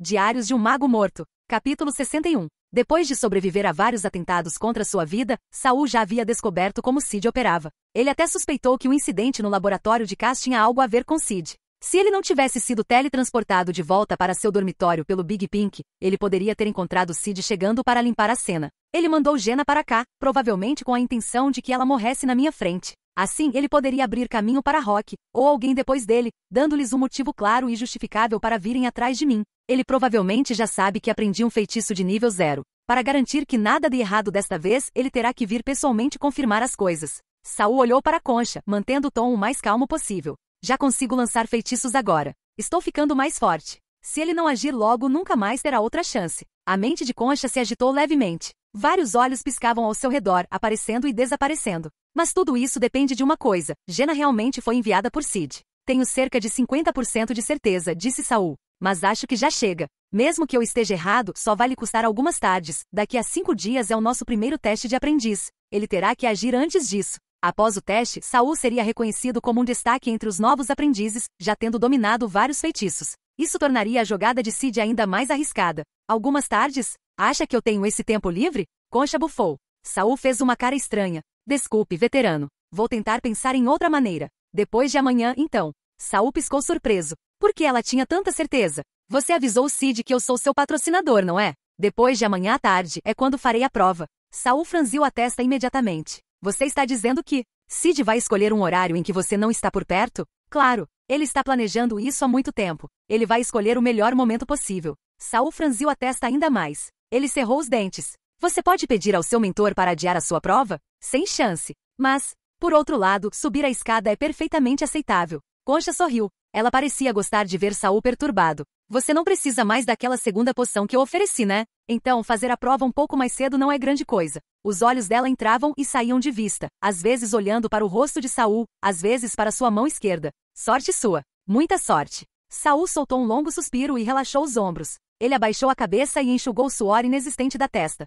Diários de um Mago Morto. Capítulo 61. Depois de sobreviver a vários atentados contra sua vida, Saul já havia descoberto como Sid operava. Ele até suspeitou que o incidente no laboratório de Cass tinha algo a ver com Sid. Se ele não tivesse sido teletransportado de volta para seu dormitório pelo Big Pink, ele poderia ter encontrado Sid chegando para limpar a cena. Ele mandou Jenna para cá, provavelmente com a intenção de que ela morresse na minha frente. Assim, ele poderia abrir caminho para Rock, ou alguém depois dele, dando-lhes um motivo claro e justificável para virem atrás de mim. Ele provavelmente já sabe que aprendi um feitiço de nível 0. Para garantir que nada dê errado desta vez, ele terá que vir pessoalmente confirmar as coisas. Saul olhou para Concha, mantendo o tom o mais calmo possível. Já consigo lançar feitiços agora. Estou ficando mais forte. Se ele não agir logo, nunca mais terá outra chance. A mente de Concha se agitou levemente. Vários olhos piscavam ao seu redor, aparecendo e desaparecendo. Mas tudo isso depende de uma coisa. Jenna realmente foi enviada por Sid. Tenho cerca de 50% de certeza, disse Saul. Mas acho que já chega. Mesmo que eu esteja errado, só vai lhe custar algumas tardes. Daqui a 5 dias é o nosso primeiro teste de aprendiz. Ele terá que agir antes disso. Após o teste, Saul seria reconhecido como um destaque entre os novos aprendizes, já tendo dominado vários feitiços. Isso tornaria a jogada de Sid ainda mais arriscada. Algumas tardes? Acha que eu tenho esse tempo livre? Concha bufou. Saul fez uma cara estranha. Desculpe, veterano. Vou tentar pensar em outra maneira. Depois de amanhã, então. Saul piscou surpreso. Por que ela tinha tanta certeza? Você avisou Sid que eu sou seu patrocinador, não é? Depois de amanhã à tarde é quando farei a prova. Saul franziu a testa imediatamente. Você está dizendo que Sid vai escolher um horário em que você não está por perto? Claro, ele está planejando isso há muito tempo. Ele vai escolher o melhor momento possível. Saul franziu a testa ainda mais. Ele cerrou os dentes. Você pode pedir ao seu mentor para adiar a sua prova? Sem chance. Mas, por outro lado, subir a escada é perfeitamente aceitável. Concha sorriu. Ela parecia gostar de ver Saul perturbado. Você não precisa mais daquela segunda poção que eu ofereci, né? Então, fazer a prova um pouco mais cedo não é grande coisa. Os olhos dela entravam e saíam de vista, às vezes olhando para o rosto de Saul, às vezes para sua mão esquerda. Sorte sua. Muita sorte. Saul soltou um longo suspiro e relaxou os ombros. Ele abaixou a cabeça e enxugou o suor inexistente da testa.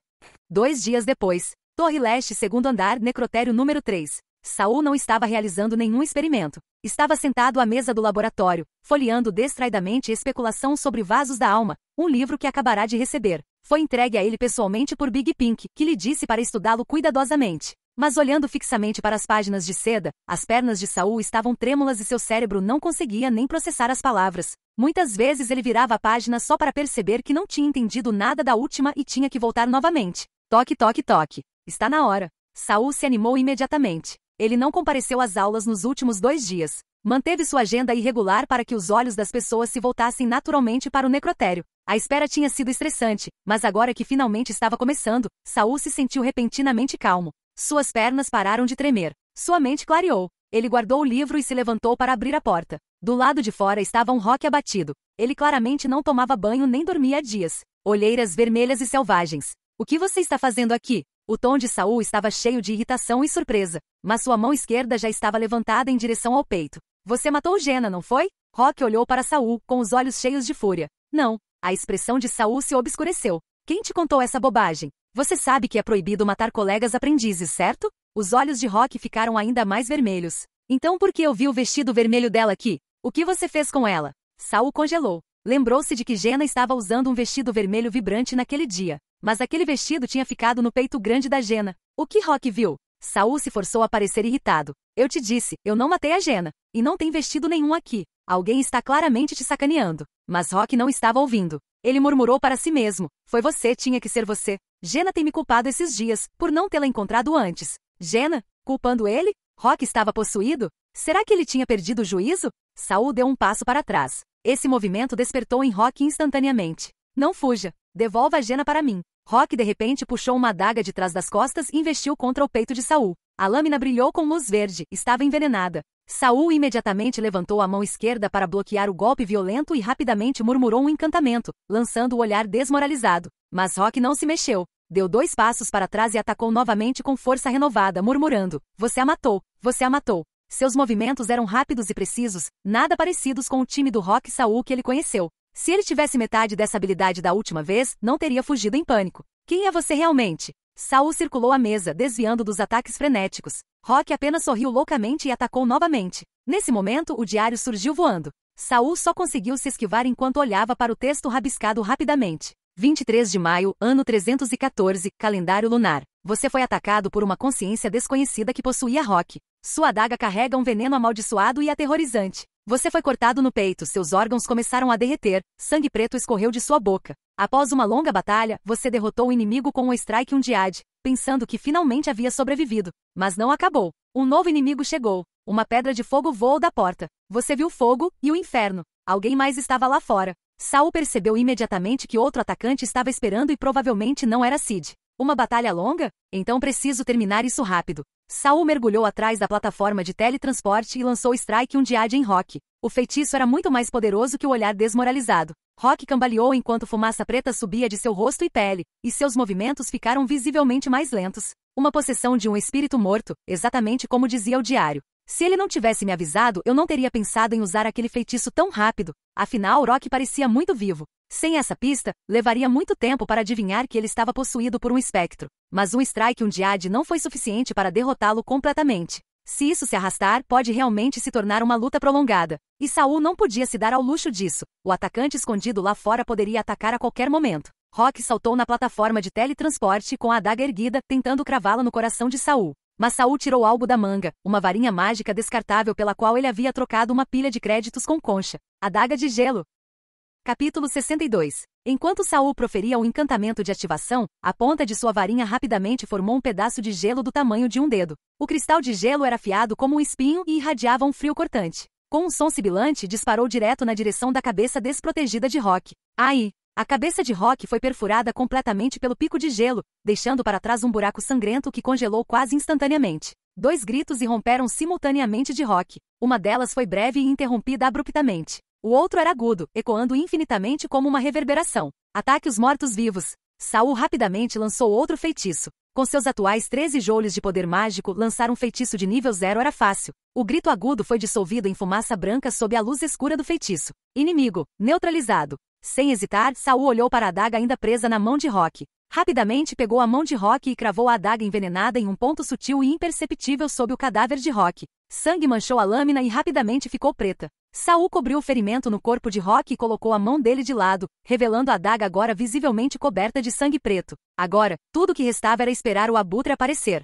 2 dias depois. Torre Leste, segundo andar, necrotério número 3. Saul não estava realizando nenhum experimento. Estava sentado à mesa do laboratório, folheando distraidamente Especulação sobre Vasos da Alma, um livro que acabará de receber. Foi entregue a ele pessoalmente por Big Pink, que lhe disse para estudá-lo cuidadosamente. Mas olhando fixamente para as páginas de seda, as pernas de Saul estavam trêmulas e seu cérebro não conseguia nem processar as palavras. Muitas vezes ele virava a página só para perceber que não tinha entendido nada da última e tinha que voltar novamente. Toque, toque, toque. Está na hora. Saul se animou imediatamente. Ele não compareceu às aulas nos últimos 2 dias. Manteve sua agenda irregular para que os olhos das pessoas se voltassem naturalmente para o necrotério. A espera tinha sido estressante, mas agora que finalmente estava começando, Saul se sentiu repentinamente calmo. Suas pernas pararam de tremer. Sua mente clareou. Ele guardou o livro e se levantou para abrir a porta. Do lado de fora estava um Rock abatido. Ele claramente não tomava banho nem dormia há dias. Olheiras vermelhas e selvagens. O que você está fazendo aqui? O tom de Saul estava cheio de irritação e surpresa, mas sua mão esquerda já estava levantada em direção ao peito. Você matou Jenna, não foi? Rock olhou para Saul, com os olhos cheios de fúria. Não. A expressão de Saul se obscureceu. Quem te contou essa bobagem? Você sabe que é proibido matar colegas aprendizes, certo? Os olhos de Rock ficaram ainda mais vermelhos. Então por que eu vi o vestido vermelho dela aqui? O que você fez com ela? Saul congelou. Lembrou-se de que Jenna estava usando um vestido vermelho vibrante naquele dia. Mas aquele vestido tinha ficado no peito grande da Jenna. O que Rock viu? Saul se forçou a parecer irritado. Eu te disse, eu não matei a Jenna. E não tem vestido nenhum aqui. Alguém está claramente te sacaneando. Mas Rock não estava ouvindo. Ele murmurou para si mesmo. Foi você, tinha que ser você. Jenna tem me culpado esses dias, por não tê-la encontrado antes. Jenna? Culpando ele? Rock estava possuído? Será que ele tinha perdido o juízo? Saul deu um passo para trás. Esse movimento despertou em Rock instantaneamente. Não fuja. Devolva a Jenna para mim. Rock de repente puxou uma adaga de trás das costas e investiu contra o peito de Saul. A lâmina brilhou com luz verde, estava envenenada. Saul imediatamente levantou a mão esquerda para bloquear o golpe violento e rapidamente murmurou um encantamento, lançando o olhar desmoralizado. Mas Rock não se mexeu. Deu 2 passos para trás e atacou novamente com força renovada, murmurando: Você a matou, você a matou. Seus movimentos eram rápidos e precisos, nada parecidos com o time do Rock Saul que ele conheceu. Se ele tivesse metade dessa habilidade da última vez, não teria fugido em pânico. Quem é você realmente? Saul circulou a mesa, desviando dos ataques frenéticos. Rock apenas sorriu loucamente e atacou novamente. Nesse momento, o diário surgiu voando. Saul só conseguiu se esquivar enquanto olhava para o texto rabiscado rapidamente. 23 de maio, ano 314, calendário lunar. Você foi atacado por uma consciência desconhecida que possuía Rock. Sua adaga carrega um veneno amaldiçoado e aterrorizante. Você foi cortado no peito, seus órgãos começaram a derreter, sangue preto escorreu de sua boca. Após uma longa batalha, você derrotou o inimigo com um strike undead, pensando que finalmente havia sobrevivido. Mas não acabou. Um novo inimigo chegou. Uma pedra de fogo voou da porta. Você viu fogo e o inferno. Alguém mais estava lá fora. Saul percebeu imediatamente que outro atacante estava esperando e provavelmente não era Sid. Uma batalha longa? Então preciso terminar isso rápido. Saul mergulhou atrás da plataforma de teletransporte e lançou Strike Undead em Rock. O feitiço era muito mais poderoso que o olhar desmoralizado. Rock cambaleou enquanto fumaça preta subia de seu rosto e pele, e seus movimentos ficaram visivelmente mais lentos. Uma possessão de um espírito morto, exatamente como dizia o diário. Se ele não tivesse me avisado, eu não teria pensado em usar aquele feitiço tão rápido. Afinal, Rock parecia muito vivo. Sem essa pista, levaria muito tempo para adivinhar que ele estava possuído por um espectro. Mas um Strike Undead não foi suficiente para derrotá-lo completamente. Se isso se arrastar, pode realmente se tornar uma luta prolongada. E Saul não podia se dar ao luxo disso. O atacante escondido lá fora poderia atacar a qualquer momento. Rock saltou na plataforma de teletransporte com a adaga erguida, tentando cravá-la no coração de Saul. Mas Saul tirou algo da manga, uma varinha mágica descartável pela qual ele havia trocado uma pilha de créditos com concha. Adaga de gelo. Capítulo 62. Enquanto Saul proferia o encantamento de ativação, a ponta de sua varinha rapidamente formou um pedaço de gelo do tamanho de um dedo. O cristal de gelo era afiado como um espinho e irradiava um frio cortante. Com um som sibilante, disparou direto na direção da cabeça desprotegida de Rock. Aí! A cabeça de Rock foi perfurada completamente pelo pico de gelo, deixando para trás um buraco sangrento que congelou quase instantaneamente. 2 gritos irromperam simultaneamente de Rock. Uma delas foi breve e interrompida abruptamente. O outro era agudo, ecoando infinitamente como uma reverberação. Ataque os mortos-vivos. Saul rapidamente lançou outro feitiço. Com seus atuais 13 joules de poder mágico, lançar um feitiço de nível 0 era fácil. O grito agudo foi dissolvido em fumaça branca sob a luz escura do feitiço. Inimigo, neutralizado. Sem hesitar, Saul olhou para a adaga ainda presa na mão de Rock. Rapidamente pegou a mão de Rock e cravou a adaga envenenada em um ponto sutil e imperceptível sob o cadáver de Rock. Sangue manchou a lâmina e rapidamente ficou preta. Saul cobriu o ferimento no corpo de Rock e colocou a mão dele de lado, revelando a adaga agora visivelmente coberta de sangue preto. Agora, tudo o que restava era esperar o abutre aparecer.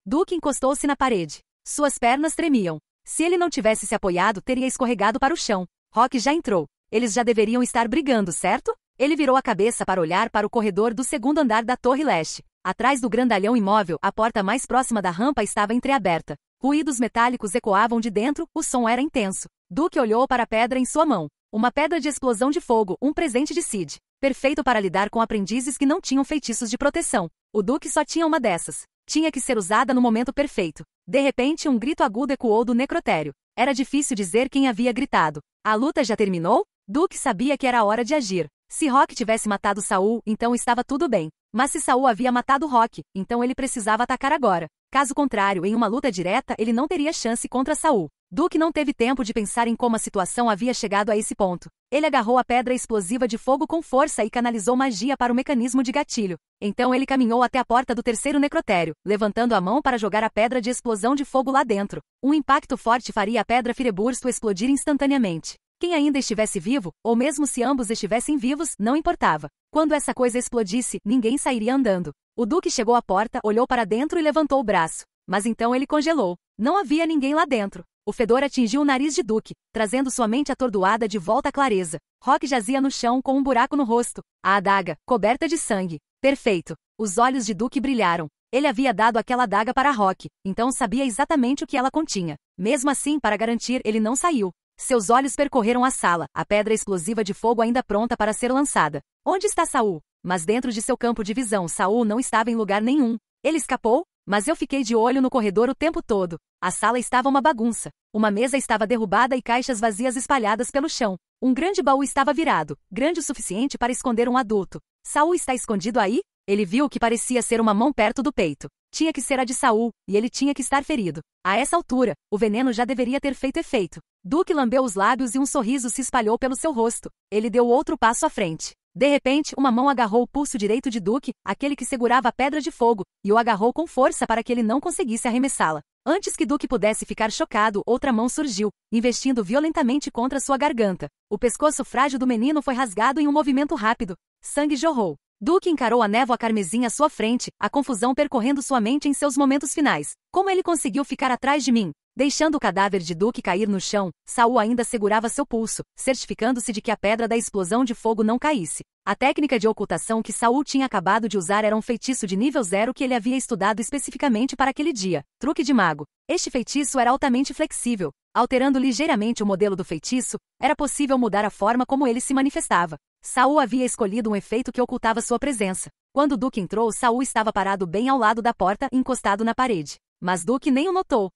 Duke encostou-se na parede. Suas pernas tremiam. Se ele não tivesse se apoiado, teria escorregado para o chão. Rock já entrou. Eles já deveriam estar brigando, certo? Ele virou a cabeça para olhar para o corredor do segundo andar da Torre Leste. Atrás do grandalhão imóvel, a porta mais próxima da rampa estava entreaberta. Ruídos metálicos ecoavam de dentro, o som era intenso. Duke olhou para a pedra em sua mão. Uma pedra de explosão de fogo, um presente de Sid. Perfeito para lidar com aprendizes que não tinham feitiços de proteção. O Duke só tinha uma dessas. Tinha que ser usada no momento perfeito. De repente, um grito agudo ecoou do necrotério. Era difícil dizer quem havia gritado. A luta já terminou? Duke sabia que era a hora de agir. Se Rock tivesse matado Saul, então estava tudo bem. Mas se Saul havia matado Rock, então ele precisava atacar agora. Caso contrário, em uma luta direta, ele não teria chance contra Saul. Duke não teve tempo de pensar em como a situação havia chegado a esse ponto. Ele agarrou a pedra explosiva de fogo com força e canalizou magia para o mecanismo de gatilho. Então ele caminhou até a porta do terceiro necrotério, levantando a mão para jogar a pedra de explosão de fogo lá dentro. Um impacto forte faria a pedra firebursto explodir instantaneamente. Quem ainda estivesse vivo, ou mesmo se ambos estivessem vivos, não importava. Quando essa coisa explodisse, ninguém sairia andando. O Duque chegou à porta, olhou para dentro e levantou o braço. Mas então ele congelou. Não havia ninguém lá dentro. O fedor atingiu o nariz de Duque, trazendo sua mente atordoada de volta à clareza. Rock jazia no chão com um buraco no rosto. A adaga, coberta de sangue. Perfeito. Os olhos de Duque brilharam. Ele havia dado aquela adaga para Rock, então sabia exatamente o que ela continha. Mesmo assim, para garantir, ele não saiu. Seus olhos percorreram a sala, a pedra explosiva de fogo ainda pronta para ser lançada. Onde está Saul? Mas dentro de seu campo de visão, Saul não estava em lugar nenhum. Ele escapou? Mas eu fiquei de olho no corredor o tempo todo. A sala estava uma bagunça. Uma mesa estava derrubada e caixas vazias espalhadas pelo chão. Um grande baú estava virado, grande o suficiente para esconder um adulto. Saul está escondido aí? Ele viu o que parecia ser uma mão perto do peito. Tinha que ser a de Saul, e ele tinha que estar ferido. A essa altura, o veneno já deveria ter feito efeito. Duque lambeu os lábios e um sorriso se espalhou pelo seu rosto. Ele deu outro passo à frente. De repente, uma mão agarrou o pulso direito de Duque, aquele que segurava a pedra de fogo, e o agarrou com força para que ele não conseguisse arremessá-la. Antes que Duque pudesse ficar chocado, outra mão surgiu, investindo violentamente contra sua garganta. O pescoço frágil do menino foi rasgado em um movimento rápido. Sangue jorrou. Duque encarou a névoa carmesim à sua frente, a confusão percorrendo sua mente em seus momentos finais. Como ele conseguiu ficar atrás de mim? Deixando o cadáver de Duque cair no chão, Saul ainda segurava seu pulso, certificando-se de que a pedra da explosão de fogo não caísse. A técnica de ocultação que Saul tinha acabado de usar era um feitiço de nível 0 que ele havia estudado especificamente para aquele dia. Truque de mago. Este feitiço era altamente flexível. Alterando ligeiramente o modelo do feitiço, era possível mudar a forma como ele se manifestava. Saul havia escolhido um efeito que ocultava sua presença. Quando Duque entrou, Saul estava parado bem ao lado da porta, encostado na parede. Mas Duque nem o notou.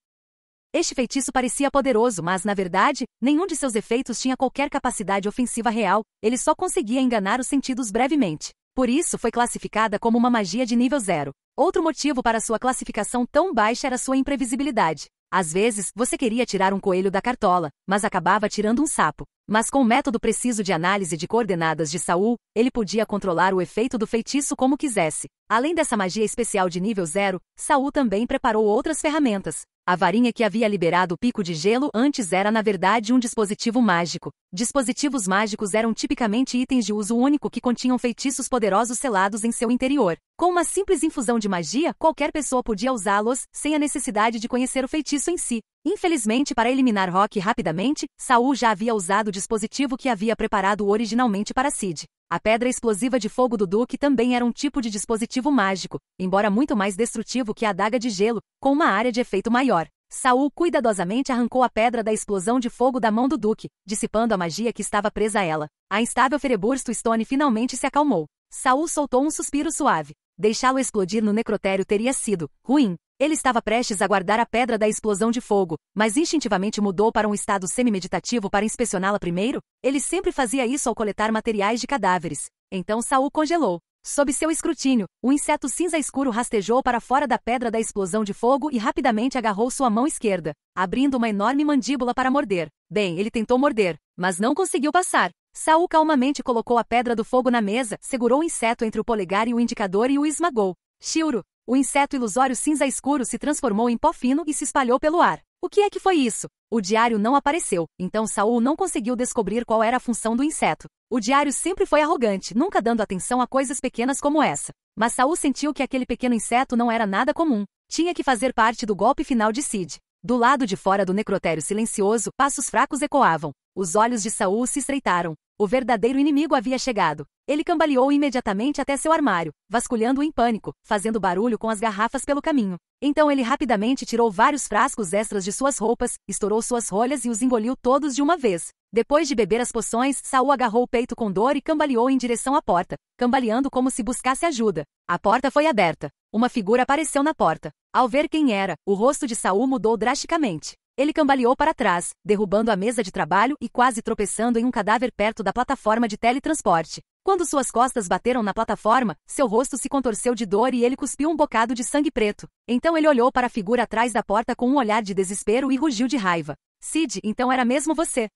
Este feitiço parecia poderoso, mas, na verdade, nenhum de seus efeitos tinha qualquer capacidade ofensiva real, ele só conseguia enganar os sentidos brevemente. Por isso foi classificada como uma magia de nível 0. Outro motivo para sua classificação tão baixa era sua imprevisibilidade. Às vezes, você queria tirar um coelho da cartola, mas acabava tirando um sapo. Mas com o método preciso de análise de coordenadas de Saul, ele podia controlar o efeito do feitiço como quisesse. Além dessa magia especial de nível 0, Saul também preparou outras ferramentas. A varinha que havia liberado o pico de gelo antes era na verdade um dispositivo mágico. Dispositivos mágicos eram tipicamente itens de uso único que continham feitiços poderosos selados em seu interior. Com uma simples infusão de magia, qualquer pessoa podia usá-los, sem a necessidade de conhecer o feitiço em si. Infelizmente, para eliminar Rock rapidamente, Saul já havia usado o dispositivo que havia preparado originalmente para Sid. A pedra explosiva de fogo do Duque também era um tipo de dispositivo mágico, embora muito mais destrutivo que a adaga de gelo, com uma área de efeito maior. Saul cuidadosamente arrancou a pedra da explosão de fogo da mão do Duque, dissipando a magia que estava presa a ela. A instável Ferebursto Stone finalmente se acalmou. Saul soltou um suspiro suave. Deixá-lo explodir no necrotério teria sido ruim. Ele estava prestes a guardar a pedra da explosão de fogo, mas instintivamente mudou para um estado semi-meditativo para inspecioná-la primeiro. Ele sempre fazia isso ao coletar materiais de cadáveres. Então Saul congelou. Sob seu escrutínio, o inseto cinza escuro rastejou para fora da pedra da explosão de fogo e rapidamente agarrou sua mão esquerda, abrindo uma enorme mandíbula para morder. Bem, ele tentou morder, mas não conseguiu passar. Saul calmamente colocou a pedra do fogo na mesa, segurou o inseto entre o polegar e o indicador e o esmagou. Shiro! O inseto ilusório cinza escuro se transformou em pó fino e se espalhou pelo ar. O que é que foi isso? O diário não apareceu, então Saul não conseguiu descobrir qual era a função do inseto. O diário sempre foi arrogante, nunca dando atenção a coisas pequenas como essa. Mas Saul sentiu que aquele pequeno inseto não era nada comum. Tinha que fazer parte do golpe final de Sid. Do lado de fora do necrotério silencioso, passos fracos ecoavam. Os olhos de Saul se estreitaram. O verdadeiro inimigo havia chegado. Ele cambaleou imediatamente até seu armário, vasculhando-o em pânico, fazendo barulho com as garrafas pelo caminho. Então ele rapidamente tirou vários frascos extras de suas roupas, estourou suas rolhas e os engoliu todos de uma vez. Depois de beber as poções, Saul agarrou o peito com dor e cambaleou em direção à porta, cambaleando como se buscasse ajuda. A porta foi aberta. Uma figura apareceu na porta. Ao ver quem era, o rosto de Saul mudou drasticamente. Ele cambaleou para trás, derrubando a mesa de trabalho e quase tropeçando em um cadáver perto da plataforma de teletransporte. Quando suas costas bateram na plataforma, seu rosto se contorceu de dor e ele cuspiu um bocado de sangue preto. Então ele olhou para a figura atrás da porta com um olhar de desespero e rugiu de raiva. Sid, então era mesmo você.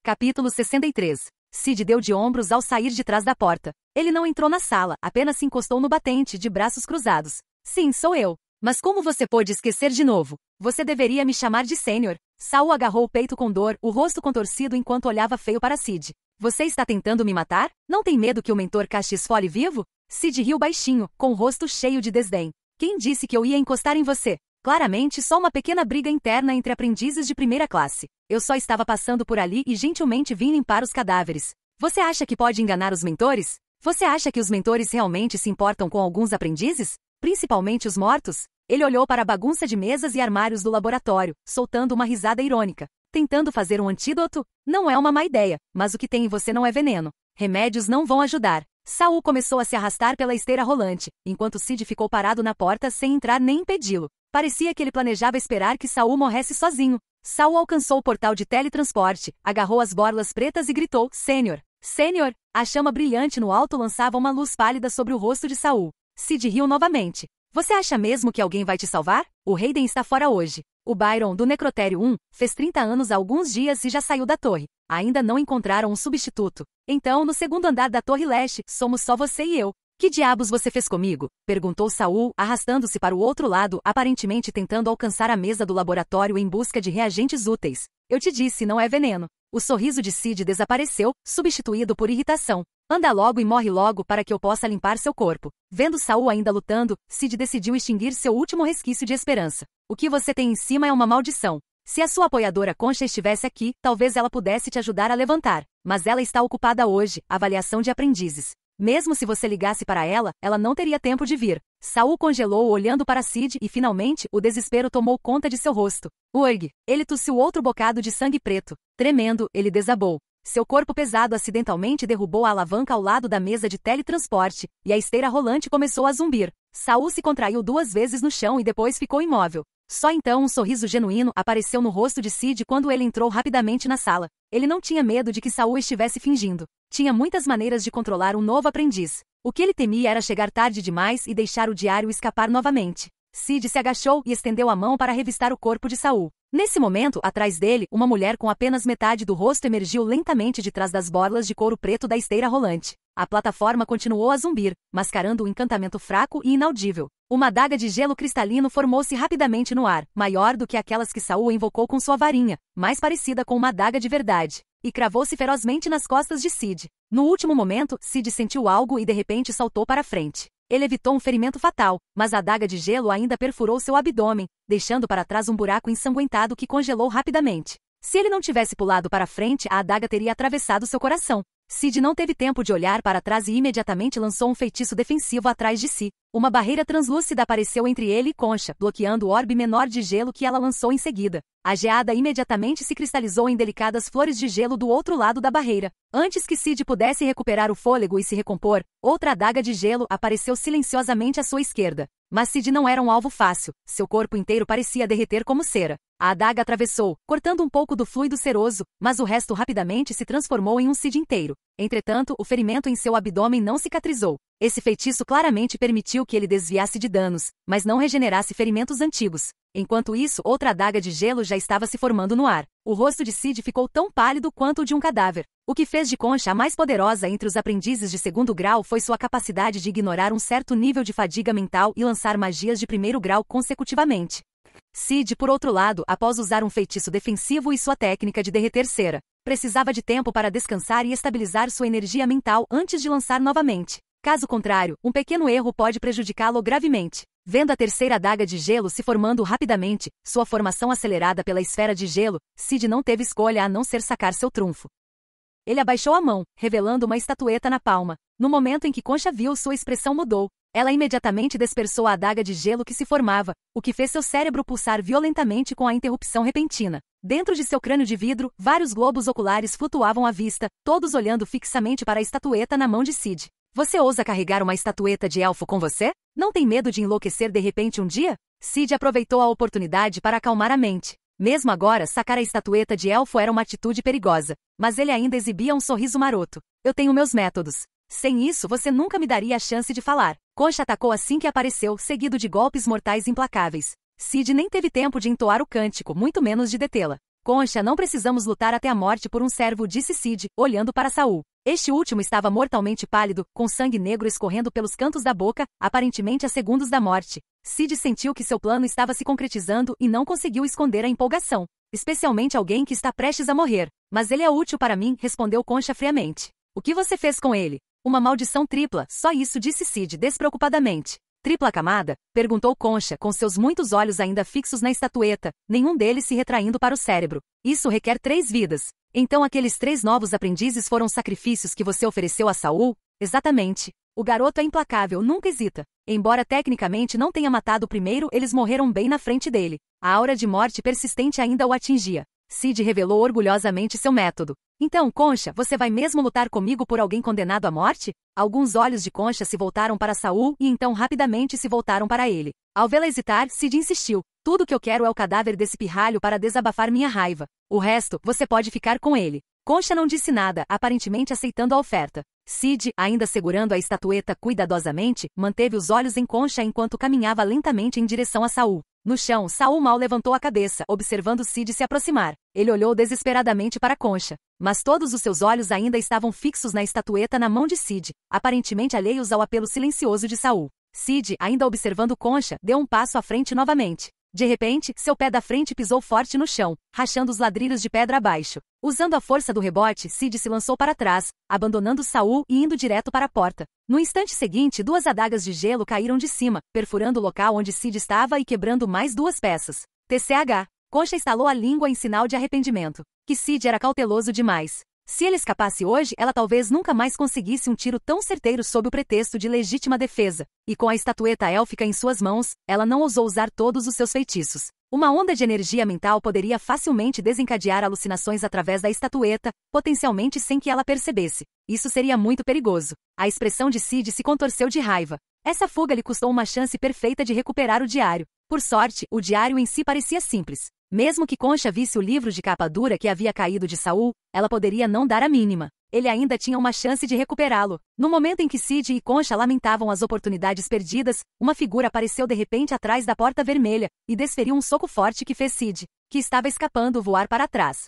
Capítulo 63. Sid deu de ombros ao sair de trás da porta. Ele não entrou na sala, apenas se encostou no batente, de braços cruzados. Sim, sou eu. Mas como você pôde esquecer de novo? Você deveria me chamar de Sênior. Saul agarrou o peito com dor, o rosto contorcido enquanto olhava feio para Sid. Você está tentando me matar? Não tem medo que o mentor te esfole vivo? Sid riu baixinho, com o rosto cheio de desdém. Quem disse que eu ia encostar em você? Claramente só uma pequena briga interna entre aprendizes de primeira classe. Eu só estava passando por ali e gentilmente vim limpar os cadáveres. Você acha que pode enganar os mentores? Você acha que os mentores realmente se importam com alguns aprendizes? Principalmente os mortos? Ele olhou para a bagunça de mesas e armários do laboratório, soltando uma risada irônica. Tentando fazer um antídoto? Não é uma má ideia, mas o que tem em você não é veneno. Remédios não vão ajudar. Saul começou a se arrastar pela esteira rolante, enquanto Sid ficou parado na porta sem entrar nem impedi-lo. Parecia que ele planejava esperar que Saul morresse sozinho. Saul alcançou o portal de teletransporte, agarrou as borlas pretas e gritou, Sênior! Sênior! A chama brilhante no alto lançava uma luz pálida sobre o rosto de Saul. Sid riu novamente. Você acha mesmo que alguém vai te salvar? O Hayden está fora hoje. O Byron, do Necrotério 1, fez 30 anos há alguns dias e já saiu da torre. Ainda não encontraram um substituto. Então, no segundo andar da Torre Leste, somos só você e eu. Que diabos você fez comigo? Perguntou Saul, arrastando-se para o outro lado, aparentemente tentando alcançar a mesa do laboratório em busca de reagentes úteis. Eu te disse, não é veneno. O sorriso de Sid desapareceu, substituído por irritação. Anda logo e morre logo para que eu possa limpar seu corpo. Vendo Saul ainda lutando, Sid decidiu extinguir seu último resquício de esperança. O que você tem em cima é uma maldição. Se a sua apoiadora Concha estivesse aqui, talvez ela pudesse te ajudar a levantar. Mas ela está ocupada hoje, avaliação de aprendizes. Mesmo se você ligasse para ela, ela não teria tempo de vir. Saul congelou olhando para Sid e finalmente, o desespero tomou conta de seu rosto. Urg! Ele tossiu outro bocado de sangue preto. Tremendo, ele desabou. Seu corpo pesado acidentalmente derrubou a alavanca ao lado da mesa de teletransporte, e a esteira rolante começou a zumbir. Saul se contraiu 2 vezes no chão e depois ficou imóvel. Só então um sorriso genuíno apareceu no rosto de Sid quando ele entrou rapidamente na sala. Ele não tinha medo de que Saul estivesse fingindo. Tinha muitas maneiras de controlar um novo aprendiz. O que ele temia era chegar tarde demais e deixar o diário escapar novamente. Sid se agachou e estendeu a mão para revistar o corpo de Saul. Nesse momento, atrás dele, uma mulher com apenas metade do rosto emergiu lentamente de trás das borlas de couro preto da esteira rolante. A plataforma continuou a zumbir, mascarando um encantamento fraco e inaudível. Uma adaga de gelo cristalino formou-se rapidamente no ar, maior do que aquelas que Saul invocou com sua varinha, mais parecida com uma adaga de verdade, e cravou-se ferozmente nas costas de Sid. No último momento, Sid sentiu algo e de repente saltou para frente. Ele evitou um ferimento fatal, mas a adaga de gelo ainda perfurou seu abdômen, deixando para trás um buraco ensanguentado que congelou rapidamente. Se ele não tivesse pulado para frente, a adaga teria atravessado seu coração. Sid não teve tempo de olhar para trás e imediatamente lançou um feitiço defensivo atrás de si. Uma barreira translúcida apareceu entre ele e Concha, bloqueando o orbe menor de gelo que ela lançou em seguida. A geada imediatamente se cristalizou em delicadas flores de gelo do outro lado da barreira. Antes que Sid pudesse recuperar o fôlego e se recompor, outra adaga de gelo apareceu silenciosamente à sua esquerda. Mas Sid não era um alvo fácil, seu corpo inteiro parecia derreter como cera. A adaga atravessou, cortando um pouco do fluido ceroso, mas o resto rapidamente se transformou em um Sid inteiro. Entretanto, o ferimento em seu abdômen não cicatrizou. Esse feitiço claramente permitiu que ele desviasse de danos, mas não regenerasse ferimentos antigos. Enquanto isso, outra adaga de gelo já estava se formando no ar. O rosto de Sid ficou tão pálido quanto o de um cadáver. O que fez de Concha a mais poderosa entre os aprendizes de 2º grau foi sua capacidade de ignorar um certo nível de fadiga mental e lançar magias de 1º grau consecutivamente. Sid, por outro lado, após usar um feitiço defensivo e sua técnica de derreter cera, precisava de tempo para descansar e estabilizar sua energia mental antes de lançar novamente. Caso contrário, um pequeno erro pode prejudicá-lo gravemente. Vendo a terceira adaga de gelo se formando rapidamente, sua formação acelerada pela esfera de gelo, Sid não teve escolha a não ser sacar seu trunfo. Ele abaixou a mão, revelando uma estatueta na palma. No momento em que Concha viu, sua expressão mudou. Ela imediatamente dispersou a adaga de gelo que se formava, o que fez seu cérebro pulsar violentamente com a interrupção repentina. Dentro de seu crânio de vidro, vários globos oculares flutuavam à vista, todos olhando fixamente para a estatueta na mão de Sid. Você ousa carregar uma estatueta de elfo com você? Não tem medo de enlouquecer de repente um dia? Sid aproveitou a oportunidade para acalmar a mente. Mesmo agora, sacar a estatueta de elfo era uma atitude perigosa, mas ele ainda exibia um sorriso maroto. Eu tenho meus métodos. Sem isso, você nunca me daria a chance de falar. Concha atacou assim que apareceu, seguido de golpes mortais implacáveis. Sid nem teve tempo de entoar o cântico, muito menos de detê-la. Concha, não precisamos lutar até a morte por um servo, disse Sid, olhando para Saul. Este último estava mortalmente pálido, com sangue negro escorrendo pelos cantos da boca, aparentemente a segundos da morte. Sid sentiu que seu plano estava se concretizando e não conseguiu esconder a empolgação. Especialmente alguém que está prestes a morrer. Mas ele é útil para mim, respondeu Concha friamente. O que você fez com ele? Uma maldição tripla, só isso, disse Sid despreocupadamente. Tripla camada? Perguntou Concha, com seus muitos olhos ainda fixos na estatueta, nenhum deles se retraindo para o cérebro. Isso requer 3 vidas. Então aqueles 3 novos aprendizes foram sacrifícios que você ofereceu a Saul? Exatamente. O garoto é implacável, nunca hesita. Embora tecnicamente não tenha matado o primeiro, eles morreram bem na frente dele. A aura de morte persistente ainda o atingia. Sid revelou orgulhosamente seu método. Então, Concha, você vai mesmo lutar comigo por alguém condenado à morte? Alguns olhos de Concha se voltaram para Saul e então rapidamente se voltaram para ele. Ao vê-la hesitar, Sid insistiu. Tudo que eu quero é o cadáver desse pirralho para desabafar minha raiva. O resto, você pode ficar com ele. Concha não disse nada, aparentemente aceitando a oferta. Cid, ainda segurando a estatueta cuidadosamente, manteve os olhos em Concha enquanto caminhava lentamente em direção a Saul. No chão, Saul mal levantou a cabeça, observando Cid se aproximar. Ele olhou desesperadamente para Concha, mas todos os seus olhos ainda estavam fixos na estatueta na mão de Cid, aparentemente alheios ao apelo silencioso de Saul. Cid, ainda observando Concha, deu um passo à frente novamente. De repente, seu pé da frente pisou forte no chão, rachando os ladrilhos de pedra abaixo. Usando a força do rebote, Cid se lançou para trás, abandonando Saul e indo direto para a porta. No instante seguinte, 2 adagas de gelo caíram de cima, perfurando o local onde Cid estava e quebrando mais 2 peças. TCH. Concha estalou a língua em sinal de arrependimento. Que Cid era cauteloso demais. Se ele escapasse hoje, ela talvez nunca mais conseguisse um tiro tão certeiro sob o pretexto de legítima defesa. E com a estatueta élfica em suas mãos, ela não ousou usar todos os seus feitiços. Uma onda de energia mental poderia facilmente desencadear alucinações através da estatueta, potencialmente sem que ela percebesse. Isso seria muito perigoso. A expressão de Cid se contorceu de raiva. Essa fuga lhe custou uma chance perfeita de recuperar o diário. Por sorte, o diário em si parecia simples. Mesmo que Concha visse o livro de capa dura que havia caído de Saul, ela poderia não dar a mínima. Ele ainda tinha uma chance de recuperá-lo. No momento em que Cid e Concha lamentavam as oportunidades perdidas, uma figura apareceu de repente atrás da porta vermelha e desferiu um soco forte que fez Cid, que estava escapando, voar para trás.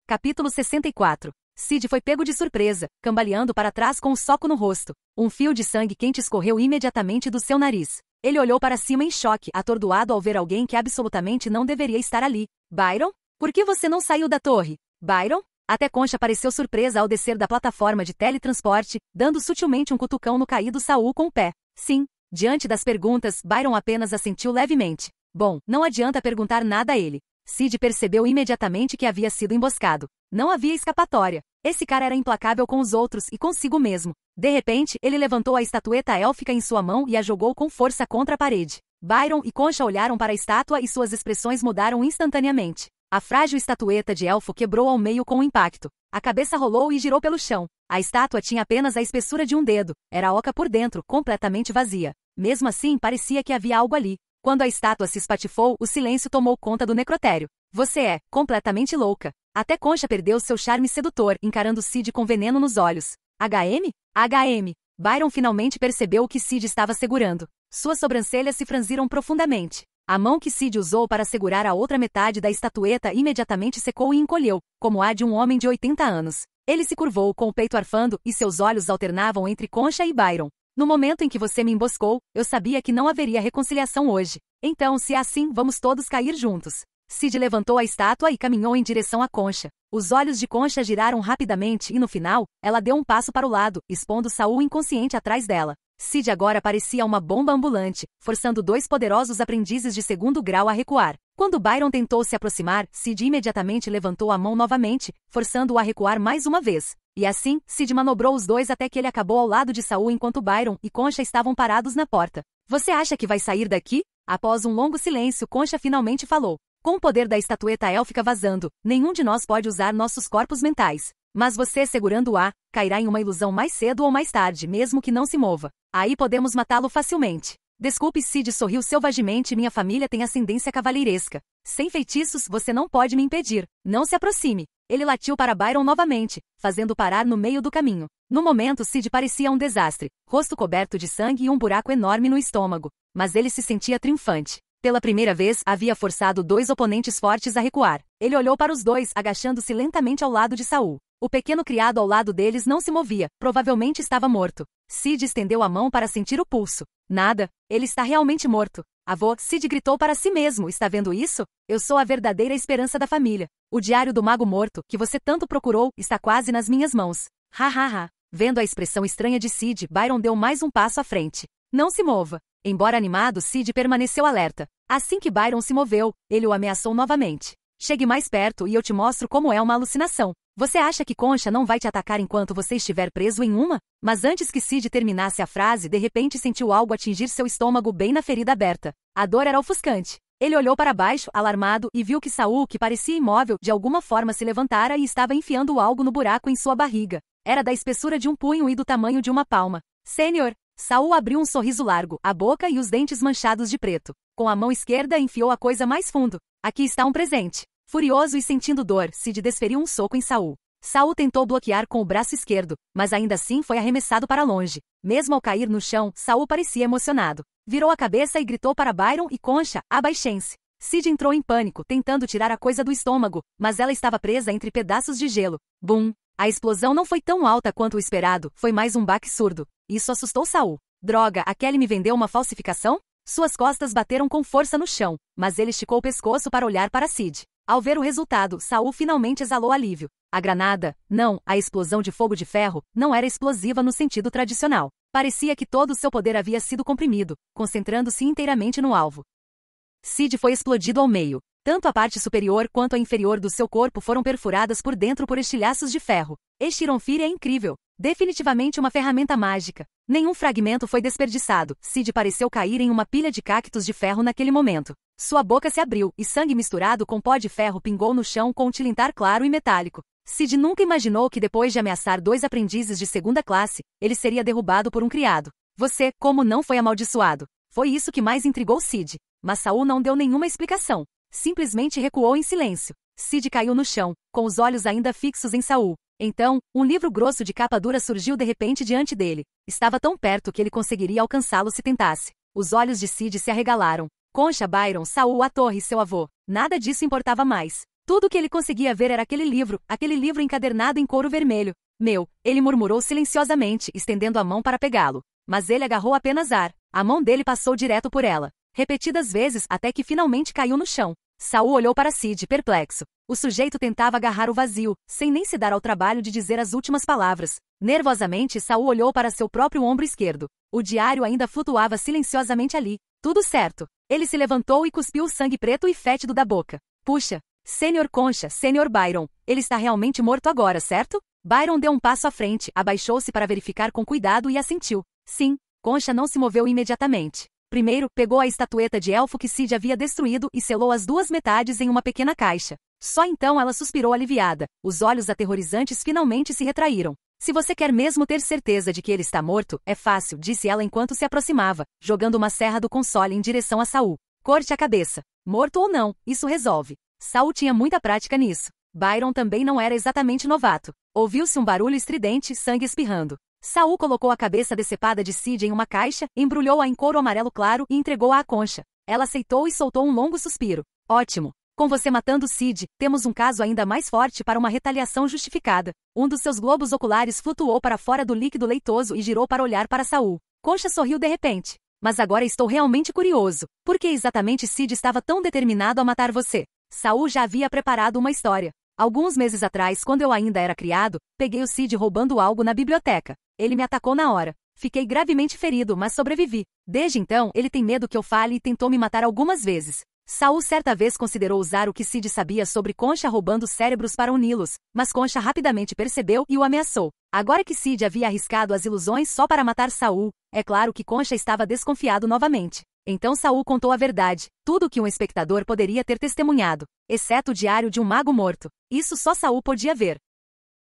Capítulo 64. Cid foi pego de surpresa, cambaleando para trás com um soco no rosto. Um fio de sangue quente escorreu imediatamente do seu nariz. Ele olhou para cima em choque, atordoado ao ver alguém que absolutamente não deveria estar ali. Byron? Por que você não saiu da torre? Byron? Até Concha pareceu surpresa ao descer da plataforma de teletransporte, dando sutilmente um cutucão no caído Saul com o pé. Sim. Diante das perguntas, Byron apenas assentiu levemente. Bom, não adianta perguntar nada a ele. Cid percebeu imediatamente que havia sido emboscado. Não havia escapatória. Esse cara era implacável com os outros e consigo mesmo. De repente, ele levantou a estatueta élfica em sua mão e a jogou com força contra a parede. Byron e Concha olharam para a estátua e suas expressões mudaram instantaneamente. A frágil estatueta de elfo quebrou ao meio com um impacto. A cabeça rolou e girou pelo chão. A estátua tinha apenas a espessura de um dedo. Era oca por dentro, completamente vazia. Mesmo assim, parecia que havia algo ali. Quando a estátua se espatifou, o silêncio tomou conta do necrotério. Você é completamente louca. Até Concha perdeu seu charme sedutor, encarando Cid com veneno nos olhos. HM? HM. Byron finalmente percebeu o que Cid estava segurando. Suas sobrancelhas se franziram profundamente. A mão que Cid usou para segurar a outra metade da estatueta imediatamente secou e encolheu, como a de um homem de 80 anos. Ele se curvou com o peito arfando e seus olhos alternavam entre Concha e Byron. No momento em que você me emboscou, eu sabia que não haveria reconciliação hoje. Então, se é assim, vamos todos cair juntos. Cid levantou a estátua e caminhou em direção a Concha. Os olhos de Concha giraram rapidamente e no final, ela deu um passo para o lado, expondo Saul inconsciente atrás dela. Cid agora parecia uma bomba ambulante, forçando 2 poderosos aprendizes de 2º grau a recuar. Quando Byron tentou se aproximar, Cid imediatamente levantou a mão novamente, forçando-o a recuar mais uma vez. E assim, Cid manobrou os 2 até que ele acabou ao lado de Saul enquanto Byron e Concha estavam parados na porta. Você acha que vai sair daqui? Após um longo silêncio, Concha finalmente falou. Com o poder da estatueta élfica vazando, nenhum de nós pode usar nossos corpos mentais. Mas você segurando-a, cairá em uma ilusão mais cedo ou mais tarde, mesmo que não se mova. Aí podemos matá-lo facilmente. Desculpe, Cid sorriu selvagemente, minha família tem ascendência cavalheiresca. Sem feitiços, você não pode me impedir. Não se aproxime. Ele latiu para Byron novamente, fazendo parar no meio do caminho. No momento, Cid parecia um desastre, rosto coberto de sangue e um buraco enorme no estômago. Mas ele se sentia triunfante. Pela primeira vez, havia forçado 2 oponentes fortes a recuar. Ele olhou para os 2, agachando-se lentamente ao lado de Saul. O pequeno criado ao lado deles não se movia, provavelmente estava morto. Cid estendeu a mão para sentir o pulso. Nada, ele está realmente morto. Avô, Cid gritou para si mesmo, está vendo isso? Eu sou a verdadeira esperança da família. O diário do mago morto, que você tanto procurou, está quase nas minhas mãos. Ha ha ha. Vendo a expressão estranha de Cid, Byron deu mais um passo à frente. Não se mova. Embora animado, Cid permaneceu alerta. Assim que Byron se moveu, ele o ameaçou novamente. Chegue mais perto e eu te mostro como é uma alucinação. Você acha que Concha não vai te atacar enquanto você estiver preso em uma? Mas antes que Cid terminasse a frase, de repente sentiu algo atingir seu estômago bem na ferida aberta. A dor era ofuscante. Ele olhou para baixo, alarmado, e viu que Saul, que parecia imóvel, de alguma forma se levantara e estava enfiando algo no buraco em sua barriga. Era da espessura de um punho e do tamanho de uma palma. Senhor! Saul abriu um sorriso largo, a boca e os dentes manchados de preto. Com a mão esquerda enfiou a coisa mais fundo. Aqui está um presente. Furioso e sentindo dor, Cid desferiu um soco em Saul. Saul tentou bloquear com o braço esquerdo, mas ainda assim foi arremessado para longe. Mesmo ao cair no chão, Saul parecia emocionado. Virou a cabeça e gritou para Byron e Concha: abaixem-se. Sid entrou em pânico, tentando tirar a coisa do estômago, mas ela estava presa entre pedaços de gelo. Bum! A explosão não foi tão alta quanto o esperado, foi mais um baque surdo. Isso assustou Saul. Droga, a Kelly me vendeu uma falsificação? Suas costas bateram com força no chão, mas ele esticou o pescoço para olhar para Sid. Ao ver o resultado, Saul finalmente exalou alívio. A granada, não, a explosão de fogo de ferro, não era explosiva no sentido tradicional. Parecia que todo o seu poder havia sido comprimido, concentrando-se inteiramente no alvo. Sid foi explodido ao meio. Tanto a parte superior quanto a inferior do seu corpo foram perfuradas por dentro por estilhaços de ferro. Este Ironfire é incrível. Definitivamente uma ferramenta mágica. Nenhum fragmento foi desperdiçado. Sid pareceu cair em uma pilha de cactos de ferro naquele momento. Sua boca se abriu, e sangue misturado com pó de ferro pingou no chão com um tilintar claro e metálico. Sid nunca imaginou que depois de ameaçar 2 aprendizes de segunda classe, ele seria derrubado por um criado. Você, como não foi amaldiçoado? Foi isso que mais intrigou Sid. Mas Saul não deu nenhuma explicação. Simplesmente recuou em silêncio. Sid caiu no chão, com os olhos ainda fixos em Saul. Então, um livro grosso de capa dura surgiu de repente diante dele. Estava tão perto que ele conseguiria alcançá-lo se tentasse. Os olhos de Sid se arregalaram. Concha, Byron, Saul, a torre e seu avô. Nada disso importava mais. Tudo o que ele conseguia ver era aquele livro encadernado em couro vermelho. Meu, ele murmurou silenciosamente, estendendo a mão para pegá-lo. Mas ele agarrou apenas ar. A mão dele passou direto por ela. Repetidas vezes, até que finalmente caiu no chão. Saul olhou para Sid, perplexo. O sujeito tentava agarrar o vazio, sem nem se dar ao trabalho de dizer as últimas palavras. Nervosamente, Saul olhou para seu próprio ombro esquerdo. O diário ainda flutuava silenciosamente ali. Tudo certo. Ele se levantou e cuspiu o sangue preto e fétido da boca. Puxa! Sênior Concha, Sênior Byron, ele está realmente morto agora, certo? Byron deu um passo à frente, abaixou-se para verificar com cuidado e assentiu. Sim. Concha não se moveu imediatamente. Primeiro, pegou a estatueta de elfo que Sid havia destruído e selou as 2 metades em uma pequena caixa. Só então ela suspirou aliviada. Os olhos aterrorizantes finalmente se retraíram. Se você quer mesmo ter certeza de que ele está morto, é fácil, disse ela enquanto se aproximava, jogando uma serra do console em direção a Saul. Corte a cabeça. Morto ou não, isso resolve. Saul tinha muita prática nisso. Byron também não era exatamente novato. Ouviu-se um barulho estridente, sangue espirrando. Saul colocou a cabeça decepada de Sid em uma caixa, embrulhou-a em couro amarelo claro e entregou-a à Concha. Ela aceitou e soltou um longo suspiro. Ótimo. Com você matando Sid, temos um caso ainda mais forte para uma retaliação justificada. Um dos seus globos oculares flutuou para fora do líquido leitoso e girou para olhar para Saul. Concha sorriu de repente. Mas agora estou realmente curioso. Por que exatamente Sid estava tão determinado a matar você? Saul já havia preparado uma história. Alguns meses atrás, quando eu ainda era criado, peguei o Sid roubando algo na biblioteca. Ele me atacou na hora. Fiquei gravemente ferido, mas sobrevivi. Desde então, ele tem medo que eu fale e tentou me matar algumas vezes. Saul certa vez considerou usar o que Sid sabia sobre Concha roubando cérebros para uni-los, mas Concha rapidamente percebeu e o ameaçou. Agora que Sid havia arriscado as ilusões só para matar Saul, é claro que Concha estava desconfiado novamente. Então Saul contou a verdade, tudo o que um espectador poderia ter testemunhado, exceto o diário de um mago morto. Isso só Saul podia ver.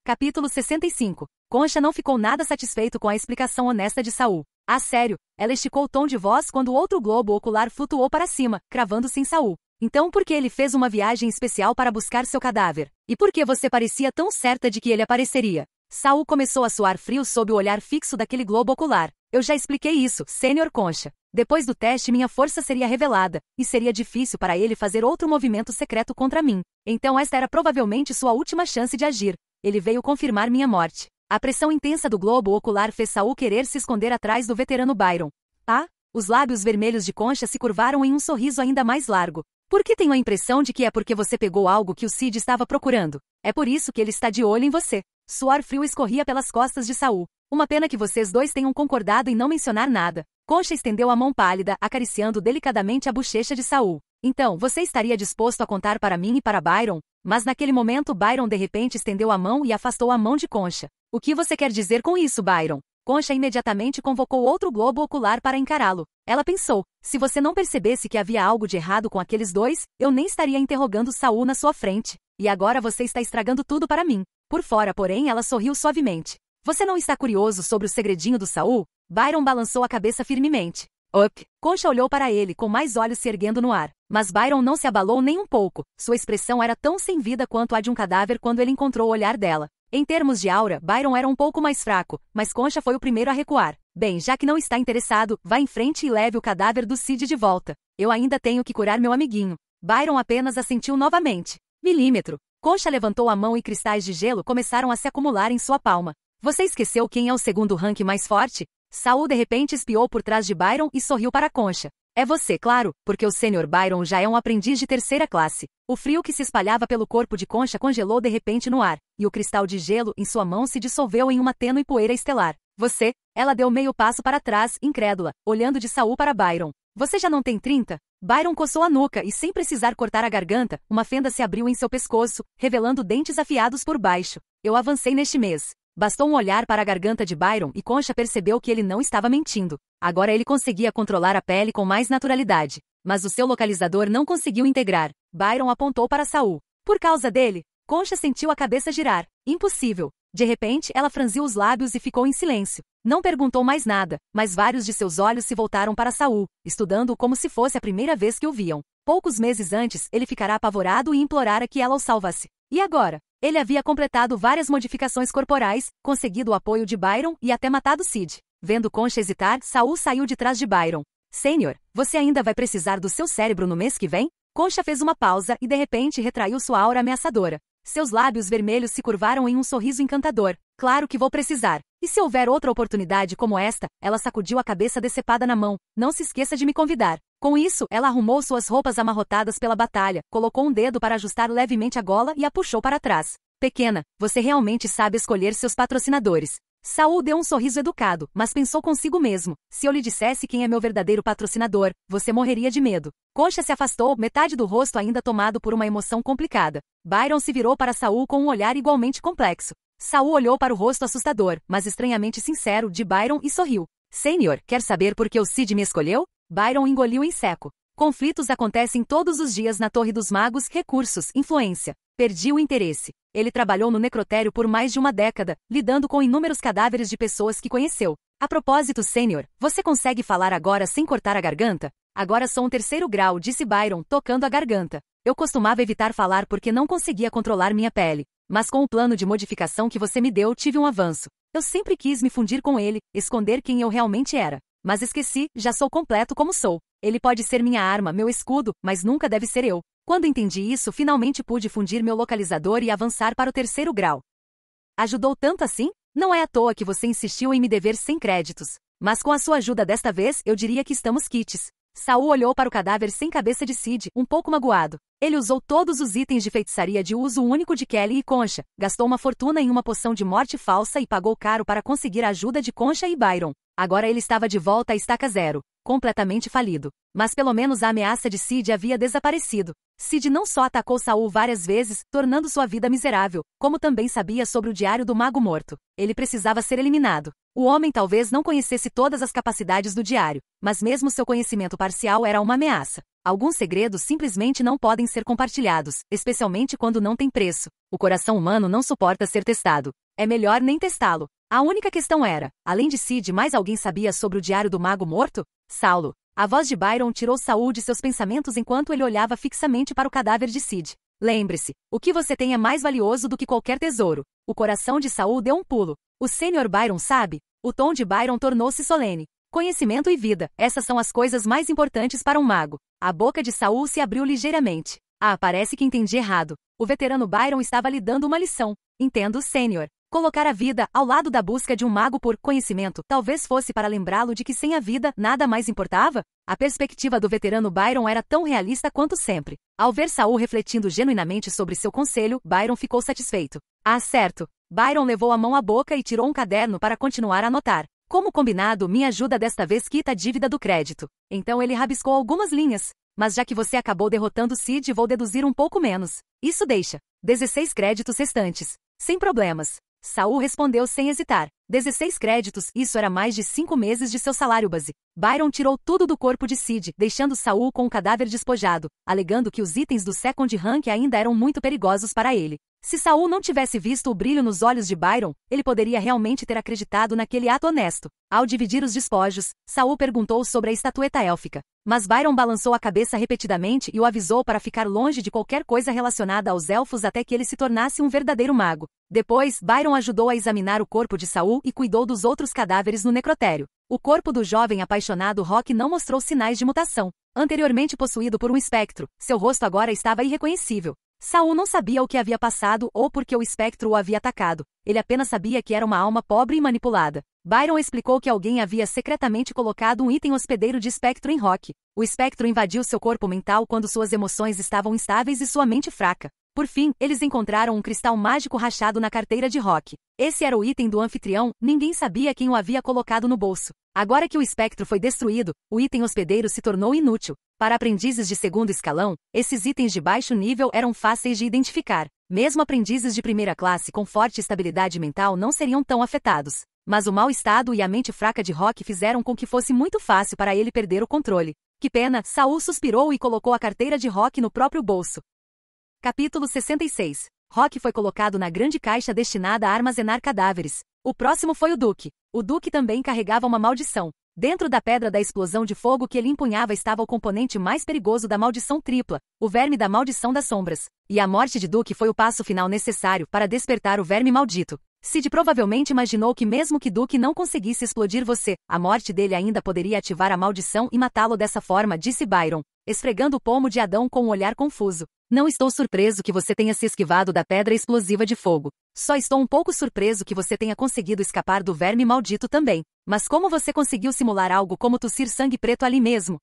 Capítulo 65. Concha não ficou nada satisfeito com a explicação honesta de Saul. Ah, sério, ela esticou o tom de voz quando outro globo ocular flutuou para cima, cravando-se em Saul. Então por que ele fez uma viagem especial para buscar seu cadáver? E por que você parecia tão certa de que ele apareceria? Saul começou a suar frio sob o olhar fixo daquele globo ocular. Eu já expliquei isso, Sênior Concha. Depois do teste minha força seria revelada, e seria difícil para ele fazer outro movimento secreto contra mim. Então esta era provavelmente sua última chance de agir. Ele veio confirmar minha morte. A pressão intensa do globo ocular fez Saul querer se esconder atrás do veterano Byron. Ah? Os lábios vermelhos de Concha se curvaram em um sorriso ainda mais largo. Por que tenho a impressão de que é porque você pegou algo que o Sid estava procurando? É por isso que ele está de olho em você. Suor frio escorria pelas costas de Saul. Uma pena que vocês dois tenham concordado em não mencionar nada. Concha estendeu a mão pálida, acariciando delicadamente a bochecha de Saul. Então, você estaria disposto a contar para mim e para Byron? Mas naquele momento Byron de repente estendeu a mão e afastou a mão de Concha. O que você quer dizer com isso, Byron? Concha imediatamente convocou outro globo ocular para encará-lo. Ela pensou, se você não percebesse que havia algo de errado com aqueles dois, eu nem estaria interrogando Saul na sua frente. E agora você está estragando tudo para mim. Por fora, porém, ela sorriu suavemente. Você não está curioso sobre o segredinho do Saul? Byron balançou a cabeça firmemente. Up. Concha olhou para ele com mais olhos se erguendo no ar. Mas Byron não se abalou nem um pouco. Sua expressão era tão sem vida quanto a de um cadáver quando ele encontrou o olhar dela. Em termos de aura, Byron era um pouco mais fraco, mas Concha foi o primeiro a recuar. Bem, já que não está interessado, vá em frente e leve o cadáver do Cid de volta. Eu ainda tenho que curar meu amiguinho. Byron apenas assentiu novamente. Milímetro. Concha levantou a mão e cristais de gelo começaram a se acumular em sua palma. Você esqueceu quem é o segundo rank mais forte? Saul de repente espiou por trás de Byron e sorriu para Concha. É você, claro, porque o Sr. Byron já é um aprendiz de terceira classe. O frio que se espalhava pelo corpo de Concha congelou de repente no ar, e o cristal de gelo em sua mão se dissolveu em uma tênue poeira estelar. Você? Ela deu meio passo para trás, incrédula, olhando de Saul para Byron. Você já não tem 30? Byron coçou a nuca e, sem precisar cortar a garganta, uma fenda se abriu em seu pescoço, revelando dentes afiados por baixo. Eu avancei neste mês. Bastou um olhar para a garganta de Byron e Concha percebeu que ele não estava mentindo. Agora ele conseguia controlar a pele com mais naturalidade. Mas o seu localizador não conseguiu integrar. Byron apontou para Saul. Por causa dele, Concha sentiu a cabeça girar. Impossível. De repente, ela franziu os lábios e ficou em silêncio. Não perguntou mais nada, mas vários de seus olhos se voltaram para Saul, estudando-o como se fosse a primeira vez que o viam. Poucos meses antes, ele ficará apavorado e implorara que ela o salvasse. E agora? Ele havia completado várias modificações corporais, conseguido o apoio de Byron e até matado Cid. Vendo Concha hesitar, Saul saiu de trás de Byron. Senhor, você ainda vai precisar do seu cérebro no mês que vem? Concha fez uma pausa e de repente retraiu sua aura ameaçadora. Seus lábios vermelhos se curvaram em um sorriso encantador. Claro que vou precisar. E se houver outra oportunidade como esta? Ela sacudiu a cabeça decepada na mão. Não se esqueça de me convidar. Com isso, ela arrumou suas roupas amarrotadas pela batalha, colocou um dedo para ajustar levemente a gola e a puxou para trás. Pequena, você realmente sabe escolher seus patrocinadores. Saul deu um sorriso educado, mas pensou consigo mesmo. Se eu lhe dissesse quem é meu verdadeiro patrocinador, você morreria de medo. Concha se afastou, metade do rosto ainda tomado por uma emoção complicada. Byron se virou para Saul com um olhar igualmente complexo. Saul olhou para o rosto assustador, mas estranhamente sincero, de Byron e sorriu. Senhor, quer saber por que o Cid me escolheu? Byron engoliu em seco. Conflitos acontecem todos os dias na Torre dos Magos, recursos, influência. Perdi o interesse. Ele trabalhou no necrotério por mais de uma década, lidando com inúmeros cadáveres de pessoas que conheceu. A propósito, Senhor, você consegue falar agora sem cortar a garganta? Agora sou um terceiro grau, disse Byron, tocando a garganta. Eu costumava evitar falar porque não conseguia controlar minha pele. Mas com o plano de modificação que você me deu, tive um avanço. Eu sempre quis me fundir com ele, esconder quem eu realmente era. Mas esqueci, já sou completo como sou. Ele pode ser minha arma, meu escudo, mas nunca deve ser eu. Quando entendi isso, finalmente pude fundir meu localizador e avançar para o terceiro grau. Ajudou tanto assim? Não é à toa que você insistiu em me dever 100 créditos. Mas com a sua ajuda desta vez, eu diria que estamos quites. Saul olhou para o cadáver sem cabeça de Cid, um pouco magoado. Ele usou todos os itens de feitiçaria de uso único de Kelly e Concha, gastou uma fortuna em uma poção de morte falsa e pagou caro para conseguir a ajuda de Concha e Byron. Agora ele estava de volta à estaca zero, completamente falido. Mas pelo menos a ameaça de Cid havia desaparecido. Cid não só atacou Saul várias vezes, tornando sua vida miserável, como também sabia sobre o diário do Mago Morto. Ele precisava ser eliminado. O homem talvez não conhecesse todas as capacidades do diário, mas mesmo seu conhecimento parcial era uma ameaça. Alguns segredos simplesmente não podem ser compartilhados, especialmente quando não tem preço. O coração humano não suporta ser testado. É melhor nem testá-lo. A única questão era, além de Cid, mais alguém sabia sobre o diário do Mago Morto? Saulo. A voz de Byron tirou Saul de seus pensamentos enquanto ele olhava fixamente para o cadáver de Cid. Lembre-se, o que você tem é mais valioso do que qualquer tesouro. O coração de Saul deu um pulo. O Sr. Byron sabe? O tom de Byron tornou-se solene. Conhecimento e vida, essas são as coisas mais importantes para um mago. A boca de Saul se abriu ligeiramente. Ah, parece que entendi errado. O veterano Byron estava lhe dando uma lição. Entendo, Sênior. Colocar a vida ao lado da busca de um mago por conhecimento talvez fosse para lembrá-lo de que sem a vida nada mais importava? A perspectiva do veterano Byron era tão realista quanto sempre. Ao ver Saul refletindo genuinamente sobre seu conselho, Byron ficou satisfeito. Ah, certo. Byron levou a mão à boca e tirou um caderno para continuar a anotar. Como combinado, minha ajuda desta vez quita a dívida do crédito. Então ele rabiscou algumas linhas. Mas já que você acabou derrotando Cid, vou deduzir um pouco menos. Isso deixa 16 créditos restantes. Sem problemas. Saul respondeu sem hesitar. 16 créditos, isso era mais de 5 meses de seu salário base. Byron tirou tudo do corpo de Sid, deixando Saul com o cadáver despojado, alegando que os itens do Second Rank ainda eram muito perigosos para ele. Se Saul não tivesse visto o brilho nos olhos de Byron, ele poderia realmente ter acreditado naquele ato honesto. Ao dividir os despojos, Saul perguntou sobre a estatueta élfica. Mas Byron balançou a cabeça repetidamente e o avisou para ficar longe de qualquer coisa relacionada aos elfos até que ele se tornasse um verdadeiro mago. Depois, Byron ajudou a examinar o corpo de Saul e cuidou dos outros cadáveres no necrotério. O corpo do jovem apaixonado Rock não mostrou sinais de mutação. Anteriormente possuído por um espectro, seu rosto agora estava irreconhecível. Saul não sabia o que havia passado ou por que o espectro o havia atacado. Ele apenas sabia que era uma alma pobre e manipulada. Byron explicou que alguém havia secretamente colocado um item hospedeiro de espectro em Rock. O espectro invadiu seu corpo mental quando suas emoções estavam instáveis e sua mente fraca. Por fim, eles encontraram um cristal mágico rachado na carteira de Rock. Esse era o item do anfitrião, ninguém sabia quem o havia colocado no bolso. Agora que o espectro foi destruído, o item hospedeiro se tornou inútil. Para aprendizes de segundo escalão, esses itens de baixo nível eram fáceis de identificar. Mesmo aprendizes de primeira classe com forte estabilidade mental não seriam tão afetados. Mas o mau estado e a mente fraca de Rock fizeram com que fosse muito fácil para ele perder o controle. Que pena, Saul suspirou e colocou a carteira de Rock no próprio bolso. Capítulo 66. Rock foi colocado na grande caixa destinada a armazenar cadáveres. O próximo foi o Duque. O Duque também carregava uma maldição. Dentro da pedra da explosão de fogo que ele empunhava estava o componente mais perigoso da maldição tripla, o verme da maldição das sombras. E a morte de Duque foi o passo final necessário para despertar o verme maldito. Sid provavelmente imaginou que mesmo que Duque não conseguisse explodir você, a morte dele ainda poderia ativar a maldição e matá-lo dessa forma, disse Byron, esfregando o pomo de Adão com um olhar confuso. Não estou surpreso que você tenha se esquivado da pedra explosiva de fogo. Só estou um pouco surpreso que você tenha conseguido escapar do verme maldito também. Mas como você conseguiu simular algo como tossir sangue preto ali mesmo?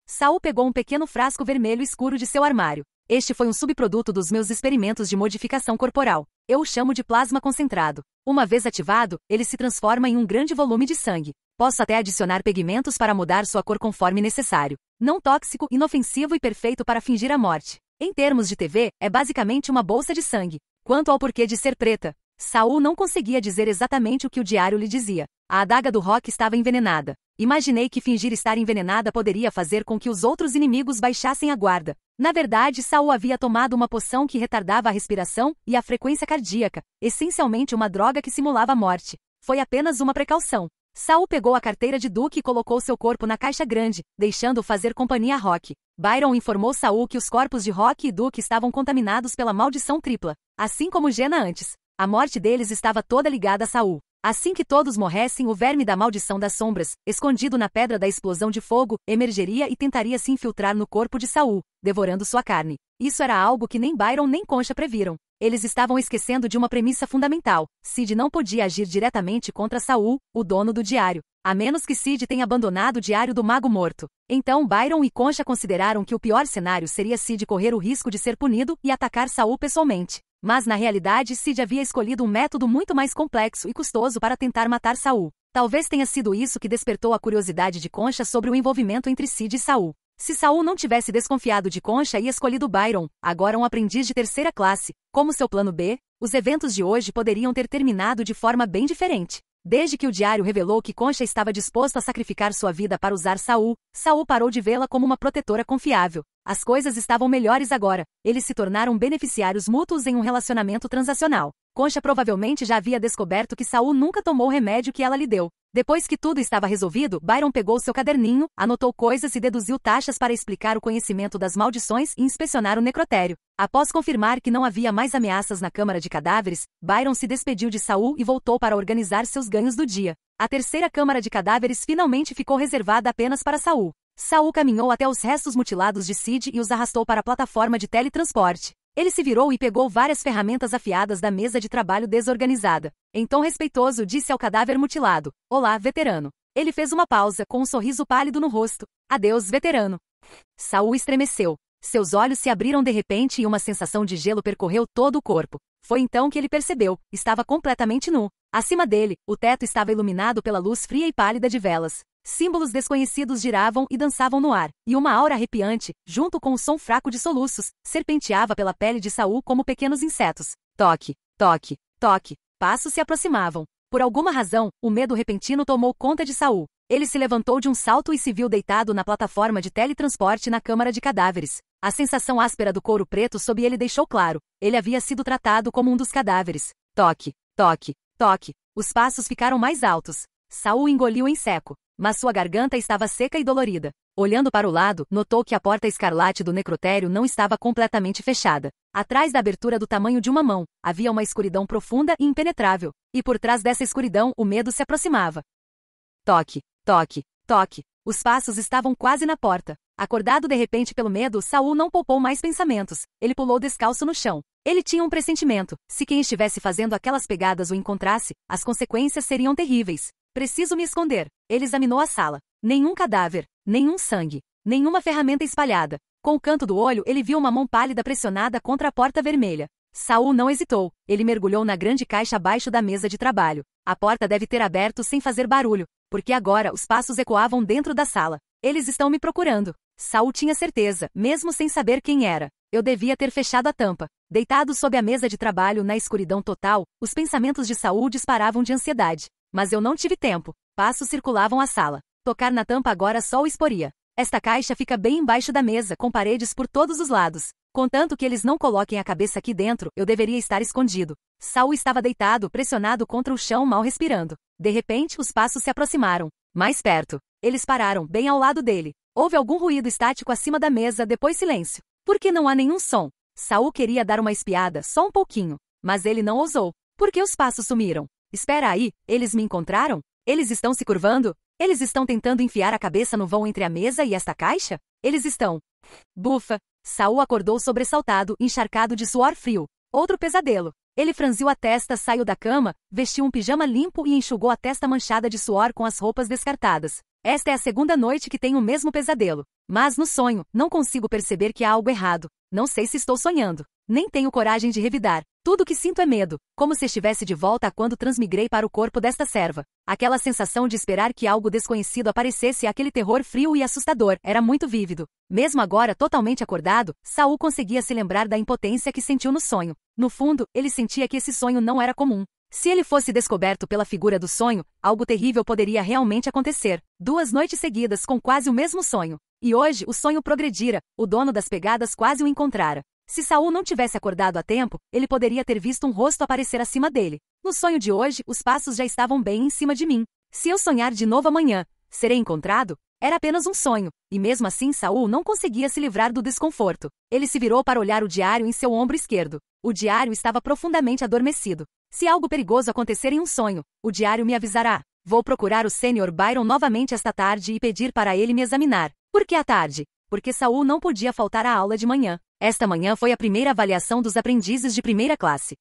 Saul pegou um pequeno frasco vermelho escuro de seu armário. Este foi um subproduto dos meus experimentos de modificação corporal. Eu o chamo de plasma concentrado. Uma vez ativado, ele se transforma em um grande volume de sangue. Posso até adicionar pigmentos para mudar sua cor conforme necessário. Não tóxico, inofensivo e perfeito para fingir a morte. Em termos de TV, é basicamente uma bolsa de sangue. Quanto ao porquê de ser preta, Saul não conseguia dizer exatamente o que o diário lhe dizia. A adaga do Rock estava envenenada. Imaginei que fingir estar envenenada poderia fazer com que os outros inimigos baixassem a guarda. Na verdade, Saul havia tomado uma poção que retardava a respiração e a frequência cardíaca, essencialmente uma droga que simulava a morte. Foi apenas uma precaução. Saul pegou a carteira de Duque e colocou seu corpo na caixa grande, deixando-o fazer companhia a Rock. Byron informou Saul que os corpos de Rock e Duque estavam contaminados pela maldição tripla, assim como Jenna antes. A morte deles estava toda ligada a Saul. Assim que todos morressem, o verme da maldição das sombras, escondido na pedra da explosão de fogo, emergeria e tentaria se infiltrar no corpo de Saul, devorando sua carne. Isso era algo que nem Byron nem Concha previram. Eles estavam esquecendo de uma premissa fundamental. Sid não podia agir diretamente contra Saul, o dono do diário, a menos que Sid tenha abandonado o diário do Mago Morto. Então Byron e Concha consideraram que o pior cenário seria Sid correr o risco de ser punido e atacar Saul pessoalmente. Mas na realidade Sid havia escolhido um método muito mais complexo e custoso para tentar matar Saul. Talvez tenha sido isso que despertou a curiosidade de Concha sobre o envolvimento entre Sid e Saul. Se Saul não tivesse desconfiado de Concha e escolhido Byron, agora um aprendiz de terceira classe, como seu plano B, os eventos de hoje poderiam ter terminado de forma bem diferente. Desde que o diário revelou que Concha estava disposto a sacrificar sua vida para usar Saul, Saul parou de vê-la como uma protetora confiável. As coisas estavam melhores agora. Eles se tornaram beneficiários mútuos em um relacionamento transacional. Concha provavelmente já havia descoberto que Saul nunca tomou o remédio que ela lhe deu. Depois que tudo estava resolvido, Byron pegou seu caderninho, anotou coisas e deduziu taxas para explicar o conhecimento das maldições e inspecionar o necrotério. Após confirmar que não havia mais ameaças na câmara de cadáveres, Byron se despediu de Saul e voltou para organizar seus ganhos do dia. A terceira câmara de cadáveres finalmente ficou reservada apenas para Saul. Saul caminhou até os restos mutilados de Sid e os arrastou para a plataforma de teletransporte. Ele se virou e pegou várias ferramentas afiadas da mesa de trabalho desorganizada. Em tom respeitoso, disse ao cadáver mutilado: "Olá, veterano." Ele fez uma pausa, com um sorriso pálido no rosto. "Adeus, veterano." Saul estremeceu. Seus olhos se abriram de repente e uma sensação de gelo percorreu todo o corpo. Foi então que ele percebeu: estava completamente nu. Acima dele, o teto estava iluminado pela luz fria e pálida de velas. Símbolos desconhecidos giravam e dançavam no ar, e uma aura arrepiante, junto com o som fraco de soluços, serpenteava pela pele de Saul como pequenos insetos. Toque, toque, toque. Passos se aproximavam. Por alguma razão, o medo repentino tomou conta de Saul. Ele se levantou de um salto e se viu deitado na plataforma de teletransporte na câmara de cadáveres. A sensação áspera do couro preto sob ele deixou claro. Ele havia sido tratado como um dos cadáveres. Toque, toque, toque. Os passos ficaram mais altos. Saul engoliu em seco, mas sua garganta estava seca e dolorida. Olhando para o lado, notou que a porta escarlate do necrotério não estava completamente fechada. Atrás da abertura do tamanho de uma mão, havia uma escuridão profunda e impenetrável. E por trás dessa escuridão, o medo se aproximava. Toque, toque, toque. Os passos estavam quase na porta. Acordado de repente pelo medo, Saul não poupou mais pensamentos. Ele pulou descalço no chão. Ele tinha um pressentimento. Se quem estivesse fazendo aquelas pegadas o encontrasse, as consequências seriam terríveis. Preciso me esconder. Ele examinou a sala. Nenhum cadáver, nenhum sangue, nenhuma ferramenta espalhada. Com o canto do olho, ele viu uma mão pálida pressionada contra a porta vermelha. Saul não hesitou. Ele mergulhou na grande caixa abaixo da mesa de trabalho. A porta deve ter aberto sem fazer barulho, porque agora os passos ecoavam dentro da sala. Eles estão me procurando. Saul tinha certeza, mesmo sem saber quem era. Eu devia ter fechado a tampa. Deitado sob a mesa de trabalho na escuridão total, os pensamentos de Saul disparavam de ansiedade. Mas eu não tive tempo. Passos circulavam a sala. Tocar na tampa agora só o exporia. Esta caixa fica bem embaixo da mesa, com paredes por todos os lados. Contanto que eles não coloquem a cabeça aqui dentro, eu deveria estar escondido. Saul estava deitado, pressionado contra o chão, mal respirando. De repente, os passos se aproximaram. Mais perto. Eles pararam, bem ao lado dele. Houve algum ruído estático acima da mesa, depois silêncio. Por que não há nenhum som? Saul queria dar uma espiada, só um pouquinho. Mas ele não ousou. Por que os passos sumiram? Espera aí, eles me encontraram? Eles estão se curvando? Eles estão tentando enfiar a cabeça no vão entre a mesa e esta caixa? Eles estão... Bufa! Saul acordou sobressaltado, encharcado de suor frio. Outro pesadelo. Ele franziu a testa, saiu da cama, vestiu um pijama limpo e enxugou a testa manchada de suor com as roupas descartadas. Esta é a segunda noite que tenho o mesmo pesadelo. Mas no sonho, não consigo perceber que há algo errado. Não sei se estou sonhando. Nem tenho coragem de revidar. Tudo o que sinto é medo, como se estivesse de volta a quando transmigrei para o corpo desta serva. Aquela sensação de esperar que algo desconhecido aparecesse, aquele terror frio e assustador, era muito vívido. Mesmo agora totalmente acordado, Saul conseguia se lembrar da impotência que sentiu no sonho. No fundo, ele sentia que esse sonho não era comum. Se ele fosse descoberto pela figura do sonho, algo terrível poderia realmente acontecer. 2 noites seguidas com quase o mesmo sonho. E hoje, o sonho progredira, o dono das pegadas quase o encontrara. Se Saul não tivesse acordado a tempo, ele poderia ter visto um rosto aparecer acima dele. No sonho de hoje, os passos já estavam bem em cima de mim. Se eu sonhar de novo amanhã, serei encontrado? Era apenas um sonho, e mesmo assim Saul não conseguia se livrar do desconforto. Ele se virou para olhar o diário em seu ombro esquerdo. O diário estava profundamente adormecido. Se algo perigoso acontecer em um sonho, o diário me avisará. Vou procurar o Sr. Byron novamente esta tarde e pedir para ele me examinar. Por que à tarde? Porque Saul não podia faltar à aula de manhã. Esta manhã foi a primeira avaliação dos aprendizes de primeira classe.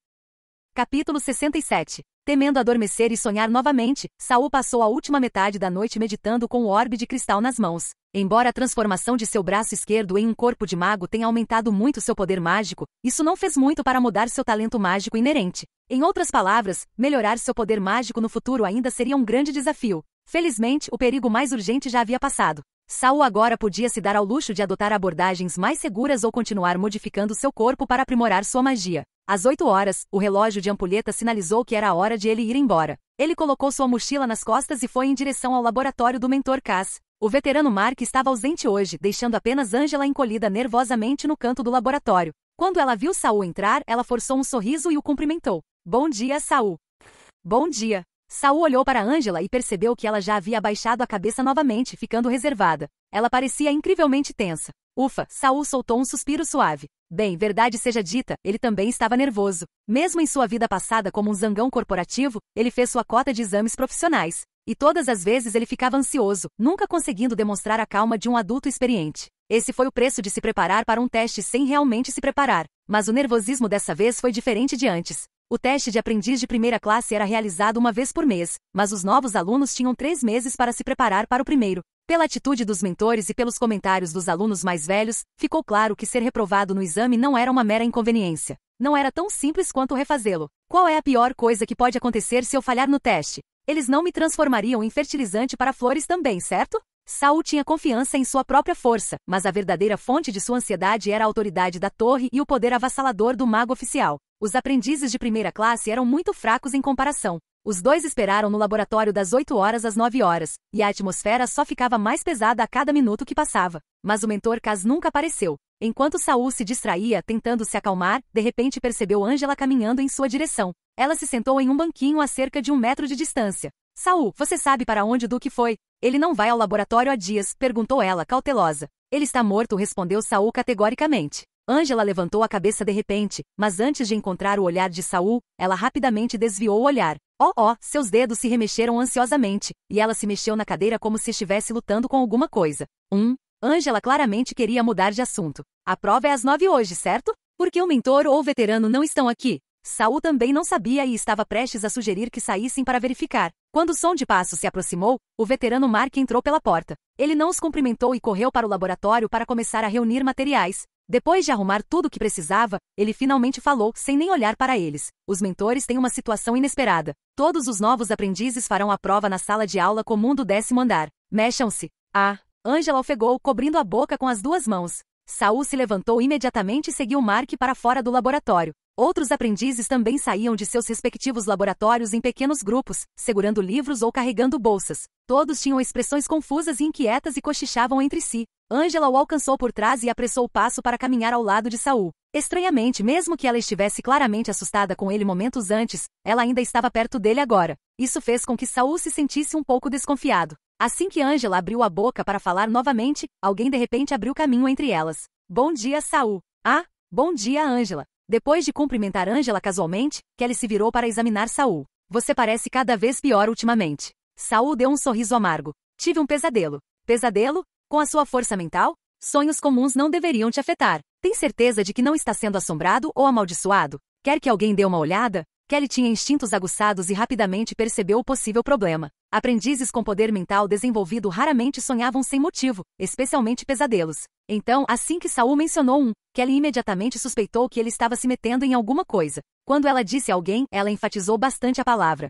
Capítulo 67. Temendo adormecer e sonhar novamente, Saul passou a última metade da noite meditando com o orbe de cristal nas mãos. Embora a transformação de seu braço esquerdo em um corpo de mago tenha aumentado muito seu poder mágico, isso não fez muito para mudar seu talento mágico inerente. Em outras palavras, melhorar seu poder mágico no futuro ainda seria um grande desafio. Felizmente, o perigo mais urgente já havia passado. Saul agora podia se dar ao luxo de adotar abordagens mais seguras ou continuar modificando seu corpo para aprimorar sua magia. Às 8 horas, o relógio de ampulheta sinalizou que era a hora de ele ir embora. Ele colocou sua mochila nas costas e foi em direção ao laboratório do mentor Cass. O veterano Mark estava ausente hoje, deixando apenas Angela encolhida nervosamente no canto do laboratório. Quando ela viu Saul entrar, ela forçou um sorriso e o cumprimentou. Bom dia, Saul. Bom dia. Saul olhou para Angela e percebeu que ela já havia abaixado a cabeça novamente, ficando reservada. Ela parecia incrivelmente tensa. Ufa, Saul soltou um suspiro suave. Bem, verdade seja dita, ele também estava nervoso. Mesmo em sua vida passada como um zangão corporativo, ele fez sua cota de exames profissionais. E todas as vezes ele ficava ansioso, nunca conseguindo demonstrar a calma de um adulto experiente. Esse foi o preço de se preparar para um teste sem realmente se preparar. Mas o nervosismo dessa vez foi diferente de antes. O teste de aprendiz de primeira classe era realizado uma vez por mês, mas os novos alunos tinham 3 meses para se preparar para o primeiro. Pela atitude dos mentores e pelos comentários dos alunos mais velhos, ficou claro que ser reprovado no exame não era uma mera inconveniência. Não era tão simples quanto refazê-lo. Qual é a pior coisa que pode acontecer se eu falhar no teste? Eles não me transformariam em fertilizante para flores também, certo? Saul tinha confiança em sua própria força, mas a verdadeira fonte de sua ansiedade era a autoridade da torre e o poder avassalador do mago oficial. Os aprendizes de primeira classe eram muito fracos em comparação. Os dois esperaram no laboratório das 8 horas às 9 horas, e a atmosfera só ficava mais pesada a cada minuto que passava. Mas o mentor Kaz nunca apareceu. Enquanto Saul se distraía, tentando se acalmar, de repente percebeu Angela caminhando em sua direção. Ela se sentou em um banquinho a cerca de 1 metro de distância. Saul, você sabe para onde o Duque foi? Ele não vai ao laboratório há dias, perguntou ela, cautelosa. Ele está morto, respondeu Saul categoricamente. Angela levantou a cabeça de repente, mas antes de encontrar o olhar de Saul, ela rapidamente desviou o olhar. Seus dedos se remexeram ansiosamente, e ela se mexeu na cadeira como se estivesse lutando com alguma coisa. Angela claramente queria mudar de assunto. A prova é às 9 hoje, certo? Porque o mentor ou o veterano não estão aqui? Saul também não sabia e estava prestes a sugerir que saíssem para verificar. Quando o som de passos se aproximou, o veterano Mark entrou pela porta. Ele não os cumprimentou e correu para o laboratório para começar a reunir materiais. Depois de arrumar tudo o que precisava, ele finalmente falou, sem nem olhar para eles. Os mentores têm uma situação inesperada. Todos os novos aprendizes farão a prova na sala de aula comum do 10º andar. Mexam-se. Angela ofegou, cobrindo a boca com as 2 mãos. Saul se levantou imediatamente e seguiu Mark para fora do laboratório. Outros aprendizes também saíam de seus respectivos laboratórios em pequenos grupos, segurando livros ou carregando bolsas. Todos tinham expressões confusas e inquietas e cochichavam entre si. Angela o alcançou por trás e apressou o passo para caminhar ao lado de Saul. Estranhamente, mesmo que ela estivesse claramente assustada com ele momentos antes, ela ainda estava perto dele agora. Isso fez com que Saul se sentisse um pouco desconfiado. Assim que Angela abriu a boca para falar novamente, alguém de repente abriu caminho entre elas. Bom dia, Saul. Bom dia, Angela. Depois de cumprimentar Angela casualmente, Kelly se virou para examinar Saul. Você parece cada vez pior ultimamente. Saul deu um sorriso amargo. Tive um pesadelo. Pesadelo? Com a sua força mental? Sonhos comuns não deveriam te afetar. Tem certeza de que não está sendo assombrado ou amaldiçoado? Quer que alguém dê uma olhada? Kelly tinha instintos aguçados e rapidamente percebeu o possível problema. Aprendizes com poder mental desenvolvido raramente sonhavam sem motivo, especialmente pesadelos. Então, assim que Saul mencionou Kelly imediatamente suspeitou que ele estava se metendo em alguma coisa. Quando ela disse alguém, ela enfatizou bastante a palavra.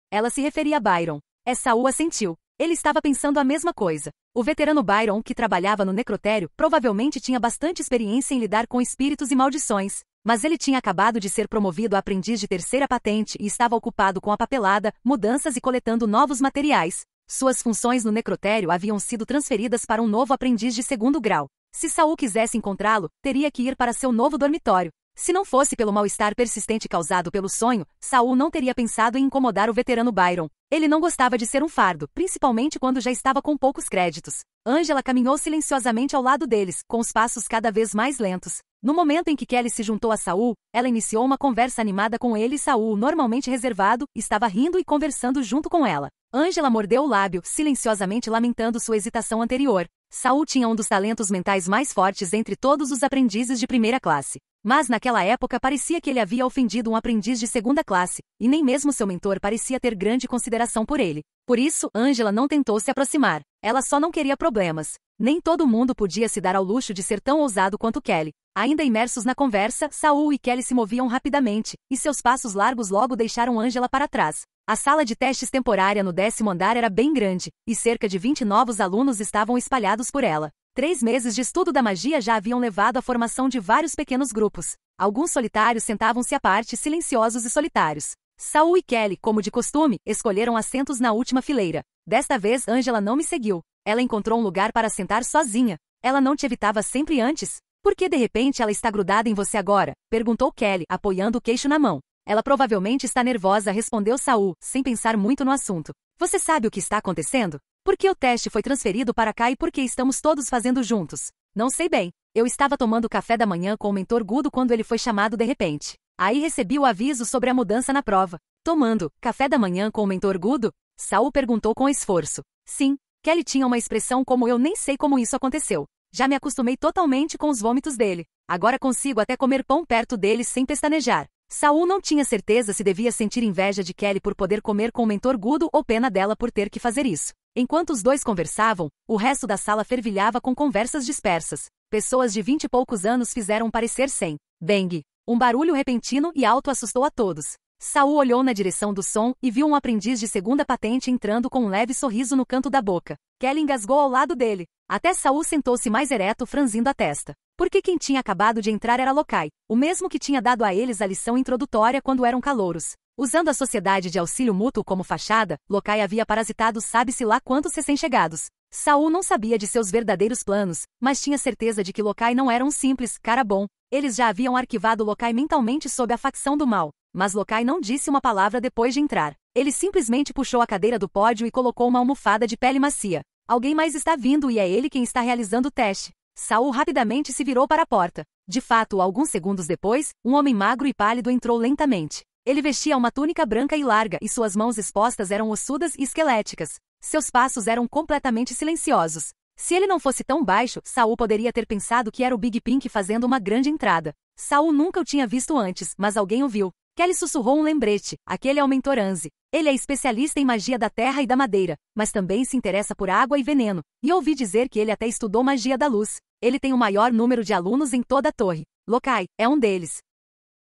Ela se referia a Byron. Saul assentiu. Ele estava pensando a mesma coisa. O veterano Byron, que trabalhava no necrotério, provavelmente tinha bastante experiência em lidar com espíritos e maldições. Mas ele tinha acabado de ser promovido a aprendiz de 3ª patente e estava ocupado com a papelada, mudanças e coletando novos materiais. Suas funções no necrotério haviam sido transferidas para um novo aprendiz de 2º grau. Se Saul quisesse encontrá-lo, teria que ir para seu novo dormitório. Se não fosse pelo mal-estar persistente causado pelo sonho, Saul não teria pensado em incomodar o veterano Byron. Ele não gostava de ser um fardo, principalmente quando já estava com poucos créditos. Angela caminhou silenciosamente ao lado deles, com os passos cada vez mais lentos. No momento em que Kelly se juntou a Saul, ela iniciou uma conversa animada com ele e Saul, normalmente reservado, estava rindo e conversando junto com ela. Angela mordeu o lábio, silenciosamente lamentando sua hesitação anterior. Saul tinha um dos talentos mentais mais fortes entre todos os aprendizes de primeira classe. Mas naquela época parecia que ele havia ofendido um aprendiz de 2ª classe, e nem mesmo seu mentor parecia ter grande consideração por ele. Por isso, Angela não tentou se aproximar. Ela só não queria problemas. Nem todo mundo podia se dar ao luxo de ser tão ousado quanto Kelly. Ainda imersos na conversa, Saul e Kelly se moviam rapidamente, e seus passos largos logo deixaram Angela para trás. A sala de testes temporária no 10º andar era bem grande, e cerca de 20 novos alunos estavam espalhados por ela. 3 meses de estudo da magia já haviam levado à formação de vários pequenos grupos. Alguns solitários sentavam-se à parte, silenciosos e solitários. Saul e Kelly, como de costume, escolheram assentos na última fileira. Desta vez, Angela não me seguiu. Ela encontrou um lugar para sentar sozinha. Ela não te evitava sempre antes? Por que de repente ela está grudada em você agora? Perguntou Kelly, apoiando o queixo na mão. Ela provavelmente está nervosa, respondeu Saul, sem pensar muito no assunto. Você sabe o que está acontecendo? Por que o teste foi transferido para cá e por que estamos todos fazendo juntos? Não sei bem. Eu estava tomando café da manhã com o mentor Gudo quando ele foi chamado de repente. Aí recebi o aviso sobre a mudança na prova. Tomando café da manhã com o mentor Gudo? Saul perguntou com esforço. Sim. Kelly tinha uma expressão como eu nem sei como isso aconteceu. Já me acostumei totalmente com os vômitos dele. Agora consigo até comer pão perto dele sem pestanejar. Saul não tinha certeza se devia sentir inveja de Kelly por poder comer com o mentor Gudo ou pena dela por ter que fazer isso. Enquanto os dois conversavam, o resto da sala fervilhava com conversas dispersas. Pessoas de 20 e poucos anos fizeram parecer sem. Bang! Um barulho repentino e alto assustou a todos. Saul olhou na direção do som e viu um aprendiz de segunda patente entrando com um leve sorriso no canto da boca. Kelly engasgou ao lado dele. Até Saul sentou-se mais ereto, franzindo a testa. Porque quem tinha acabado de entrar era Lokai, o mesmo que tinha dado a eles a lição introdutória quando eram calouros. Usando a sociedade de auxílio mútuo como fachada, Lokai havia parasitado sabe-se lá quantos recém-chegados. Saul não sabia de seus verdadeiros planos, mas tinha certeza de que Lokai não era um simples cara bom. Eles já haviam arquivado Lokai mentalmente sob a facção do mal. Mas Lokai não disse uma palavra depois de entrar. Ele simplesmente puxou a cadeira do pódio e colocou uma almofada de pele macia. Alguém mais está vindo e é ele quem está realizando o teste. Saul rapidamente se virou para a porta. De fato, alguns segundos depois, um homem magro e pálido entrou lentamente. Ele vestia uma túnica branca e larga e suas mãos expostas eram ossudas e esqueléticas. Seus passos eram completamente silenciosos. Se ele não fosse tão baixo, Saul poderia ter pensado que era o Big Pink fazendo uma grande entrada. Saul nunca o tinha visto antes, mas alguém o viu. Kelly sussurrou um lembrete. Aquele é o mentor Anzi. Ele é especialista em magia da terra e da madeira, mas também se interessa por água e veneno. E ouvi dizer que ele até estudou magia da luz. Ele tem o maior número de alunos em toda a torre. Lokai é um deles.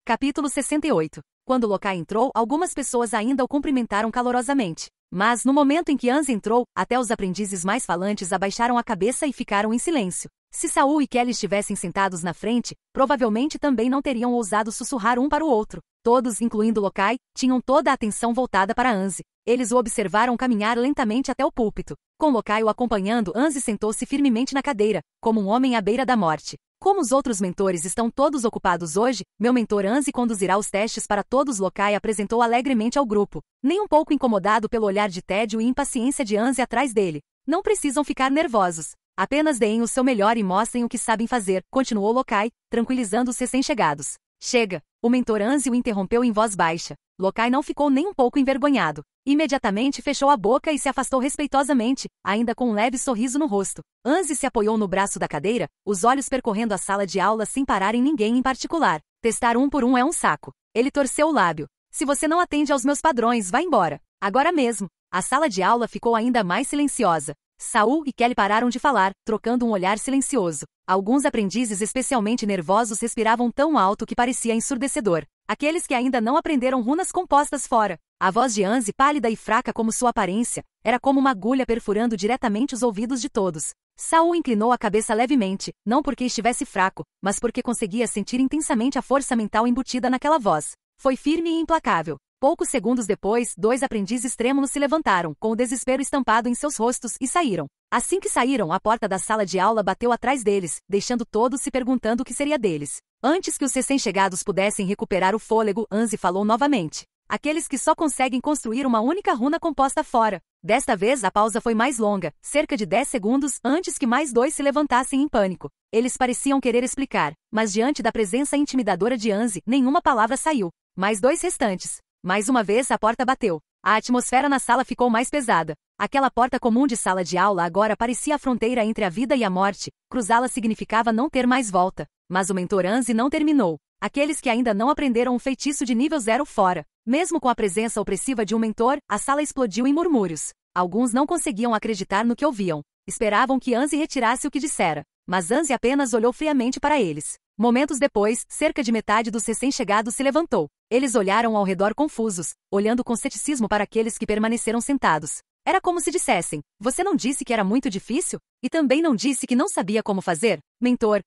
Capítulo 68. Quando Lokai entrou, algumas pessoas ainda o cumprimentaram calorosamente. Mas, no momento em que Anzi entrou, até os aprendizes mais falantes abaixaram a cabeça e ficaram em silêncio. Se Saul e Kelly estivessem sentados na frente, provavelmente também não teriam ousado sussurrar um para o outro. Todos, incluindo Lokai, tinham toda a atenção voltada para Anzi. Eles o observaram caminhar lentamente até o púlpito. Com Lokai o acompanhando, Anzi sentou-se firmemente na cadeira, como um homem à beira da morte. Como os outros mentores estão todos ocupados hoje, meu mentor Anzi conduzirá os testes para todos. Lokai apresentou alegremente ao grupo, nem um pouco incomodado pelo olhar de tédio e impaciência de Anzi atrás dele. Não precisam ficar nervosos. Apenas deem o seu melhor e mostrem o que sabem fazer, continuou Lokai, tranquilizando os recém-chegados. Chega! O mentor Anzi o interrompeu em voz baixa. Lokai não ficou nem um pouco envergonhado. Imediatamente fechou a boca e se afastou respeitosamente, ainda com um leve sorriso no rosto. Anzi se apoiou no braço da cadeira, os olhos percorrendo a sala de aula sem parar em ninguém em particular. Testar um por um é um saco. Ele torceu o lábio. Se você não atende aos meus padrões, vá embora. Agora mesmo. A sala de aula ficou ainda mais silenciosa. Saul e Kelly pararam de falar, trocando um olhar silencioso. Alguns aprendizes especialmente nervosos respiravam tão alto que parecia ensurdecedor. Aqueles que ainda não aprenderam runas compostas fora. A voz de Anzi, pálida e fraca como sua aparência, era como uma agulha perfurando diretamente os ouvidos de todos. Saul inclinou a cabeça levemente, não porque estivesse fraco, mas porque conseguia sentir intensamente a força mental embutida naquela voz. Foi firme e implacável. Poucos segundos depois, 2 aprendizes trêmulos se levantaram, com o desespero estampado em seus rostos, e saíram. Assim que saíram, a porta da sala de aula bateu atrás deles, deixando todos se perguntando o que seria deles. Antes que os recém-chegados pudessem recuperar o fôlego, Anzi falou novamente. Aqueles que só conseguem construir uma única runa composta fora. Desta vez, a pausa foi mais longa, cerca de 10 segundos, antes que mais 2 se levantassem em pânico. Eles pareciam querer explicar, mas diante da presença intimidadora de Anzi, nenhuma palavra saiu. Mais 2 restantes. Mais uma vez a porta bateu. A atmosfera na sala ficou mais pesada. Aquela porta comum de sala de aula agora parecia a fronteira entre a vida e a morte. Cruzá-la significava não ter mais volta. Mas o mentor Anzi não terminou. Aqueles que ainda não aprenderam um feitiço de nível 0 fora. Mesmo com a presença opressiva de um mentor, a sala explodiu em murmúrios. Alguns não conseguiam acreditar no que ouviam. Esperavam que Anzi retirasse o que dissera. Mas Anzi apenas olhou friamente para eles. Momentos depois, cerca de metade dos recém-chegados se levantou. Eles olharam ao redor confusos, olhando com ceticismo para aqueles que permaneceram sentados. Era como se dissessem, você não disse que era muito difícil? E também não disse que não sabia como fazer? Mentor,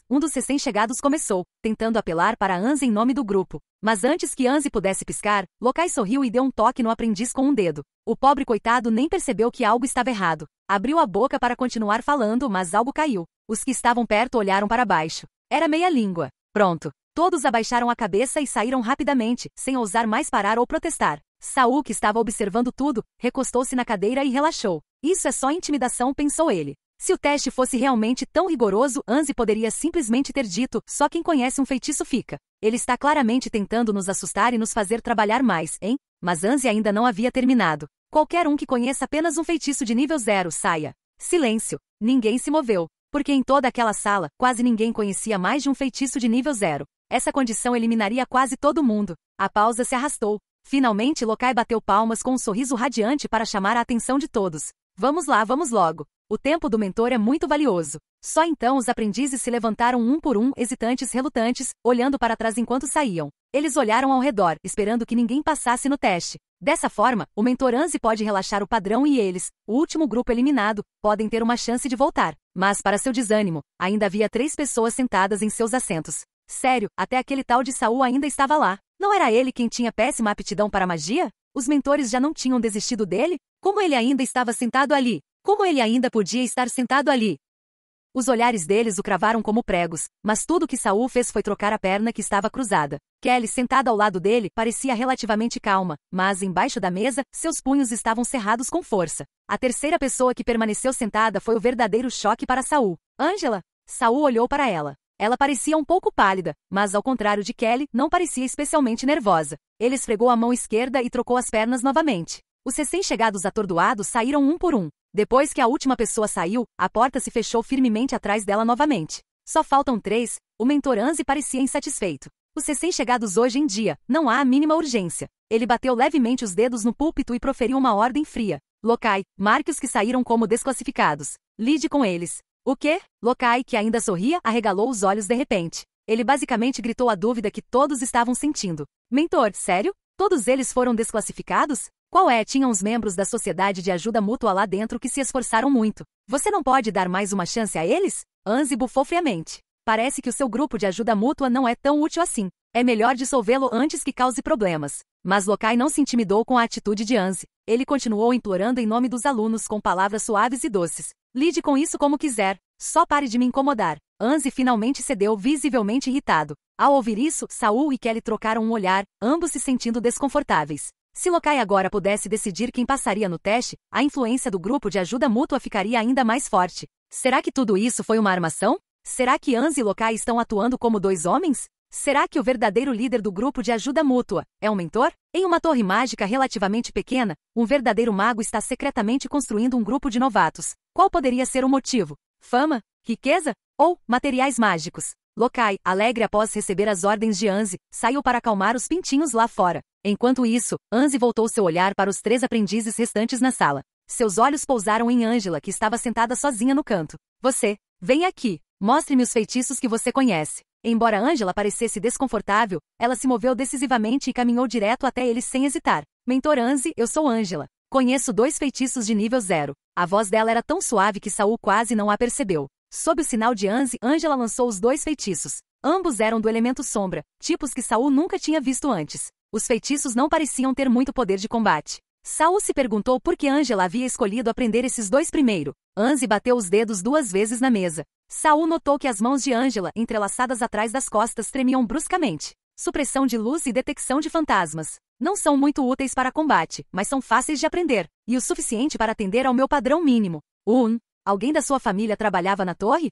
um dos recém-chegados começou, tentando apelar para Anzi em nome do grupo. Mas antes que Anzi pudesse piscar, Lokai sorriu e deu um toque no aprendiz com um dedo. O pobre coitado nem percebeu que algo estava errado. Abriu a boca para continuar falando, mas algo caiu. Os que estavam perto olharam para baixo. Era meia língua. Pronto. Todos abaixaram a cabeça e saíram rapidamente, sem ousar mais parar ou protestar. Saul, que estava observando tudo, recostou-se na cadeira e relaxou. Isso é só intimidação, pensou ele. Se o teste fosse realmente tão rigoroso, Anzi poderia simplesmente ter dito, só quem conhece um feitiço fica. Ele está claramente tentando nos assustar e nos fazer trabalhar mais, hein? Mas Anzi ainda não havia terminado. Qualquer um que conheça apenas um feitiço de nível 0, saia. Silêncio. Ninguém se moveu. Porque em toda aquela sala, quase ninguém conhecia mais de um feitiço de nível 0. Essa condição eliminaria quase todo mundo. A pausa se arrastou. Finalmente Lokai bateu palmas com um sorriso radiante para chamar a atenção de todos. Vamos logo. O tempo do mentor é muito valioso. Só então os aprendizes se levantaram um por um, hesitantes, relutantes, olhando para trás enquanto saíam. Eles olharam ao redor, esperando que ninguém passasse no teste. Dessa forma, o mentor Anzi pode relaxar o padrão e eles, o último grupo eliminado, podem ter uma chance de voltar. Mas, para seu desânimo, ainda havia 3 pessoas sentadas em seus assentos. Sério, até aquele tal de Saul ainda estava lá. Não era ele quem tinha péssima aptidão para magia? Os mentores já não tinham desistido dele? Como ele ainda estava sentado ali? Como ele ainda podia estar sentado ali? Os olhares deles o cravaram como pregos, mas tudo que Saul fez foi trocar a perna que estava cruzada. Kelly, sentada ao lado dele, parecia relativamente calma, mas embaixo da mesa, seus punhos estavam cerrados com força. A terceira pessoa que permaneceu sentada foi o verdadeiro choque para Saul. Angela? Saul olhou para ela. Ela parecia um pouco pálida, mas ao contrário de Kelly, não parecia especialmente nervosa. Ele esfregou a mão esquerda e trocou as pernas novamente. Os recém-chegados atordoados saíram um por um. Depois que a última pessoa saiu, a porta se fechou firmemente atrás dela novamente. Só faltam 3, o mentor Anzi parecia insatisfeito. Os recém-chegados hoje em dia, não há a mínima urgência. Ele bateu levemente os dedos no púlpito e proferiu uma ordem fria. Locai, marque os que saíram como desclassificados. Lide com eles. O quê? Locai, que ainda sorria, arregalou os olhos de repente. Ele basicamente gritou a dúvida que todos estavam sentindo. Mentor, sério? Todos eles foram desclassificados? Qual é? Tinham os membros da Sociedade de Ajuda Mútua lá dentro que se esforçaram muito. Você não pode dar mais uma chance a eles? Anzi bufou friamente. Parece que o seu grupo de ajuda mútua não é tão útil assim. É melhor dissolvê-lo antes que cause problemas. Mas Locai não se intimidou com a atitude de Anzi. Ele continuou implorando em nome dos alunos com palavras suaves e doces. Lide com isso como quiser. Só pare de me incomodar. Anzi finalmente cedeu, visivelmente irritado. Ao ouvir isso, Saul e Kelly trocaram um olhar, ambos se sentindo desconfortáveis. Se Locai agora pudesse decidir quem passaria no teste, a influência do grupo de ajuda mútua ficaria ainda mais forte. Será que tudo isso foi uma armação? Será que Anzi e Locai estão atuando como 2 homens? Será que o verdadeiro líder do grupo de ajuda mútua é um mentor? Em uma torre mágica relativamente pequena, um verdadeiro mago está secretamente construindo um grupo de novatos. Qual poderia ser o motivo? Fama? Riqueza? Ou materiais mágicos? Locai, alegre após receber as ordens de Anzi, saiu para acalmar os pintinhos lá fora. Enquanto isso, Anzi voltou seu olhar para os 3 aprendizes restantes na sala. Seus olhos pousaram em Angela, que estava sentada sozinha no canto. Você, vem aqui. Mostre-me os feitiços que você conhece. Embora Angela parecesse desconfortável, ela se moveu decisivamente e caminhou direto até ele sem hesitar. Mentor Anzi, eu sou Angela. Conheço 2 feitiços de nível 0. A voz dela era tão suave que Saul quase não a percebeu. Sob o sinal de Anzi, Angela lançou os 2 feitiços. Ambos eram do elemento sombra, tipos que Saul nunca tinha visto antes. Os feitiços não pareciam ter muito poder de combate. Saul se perguntou por que Angela havia escolhido aprender esses 2 primeiro. Anzi bateu os dedos 2 vezes na mesa. Saul notou que as mãos de Angela, entrelaçadas atrás das costas, tremiam bruscamente. Supressão de luz e detecção de fantasmas. Não são muito úteis para combate, mas são fáceis de aprender, e o suficiente para atender ao meu padrão mínimo. Alguém da sua família trabalhava na torre?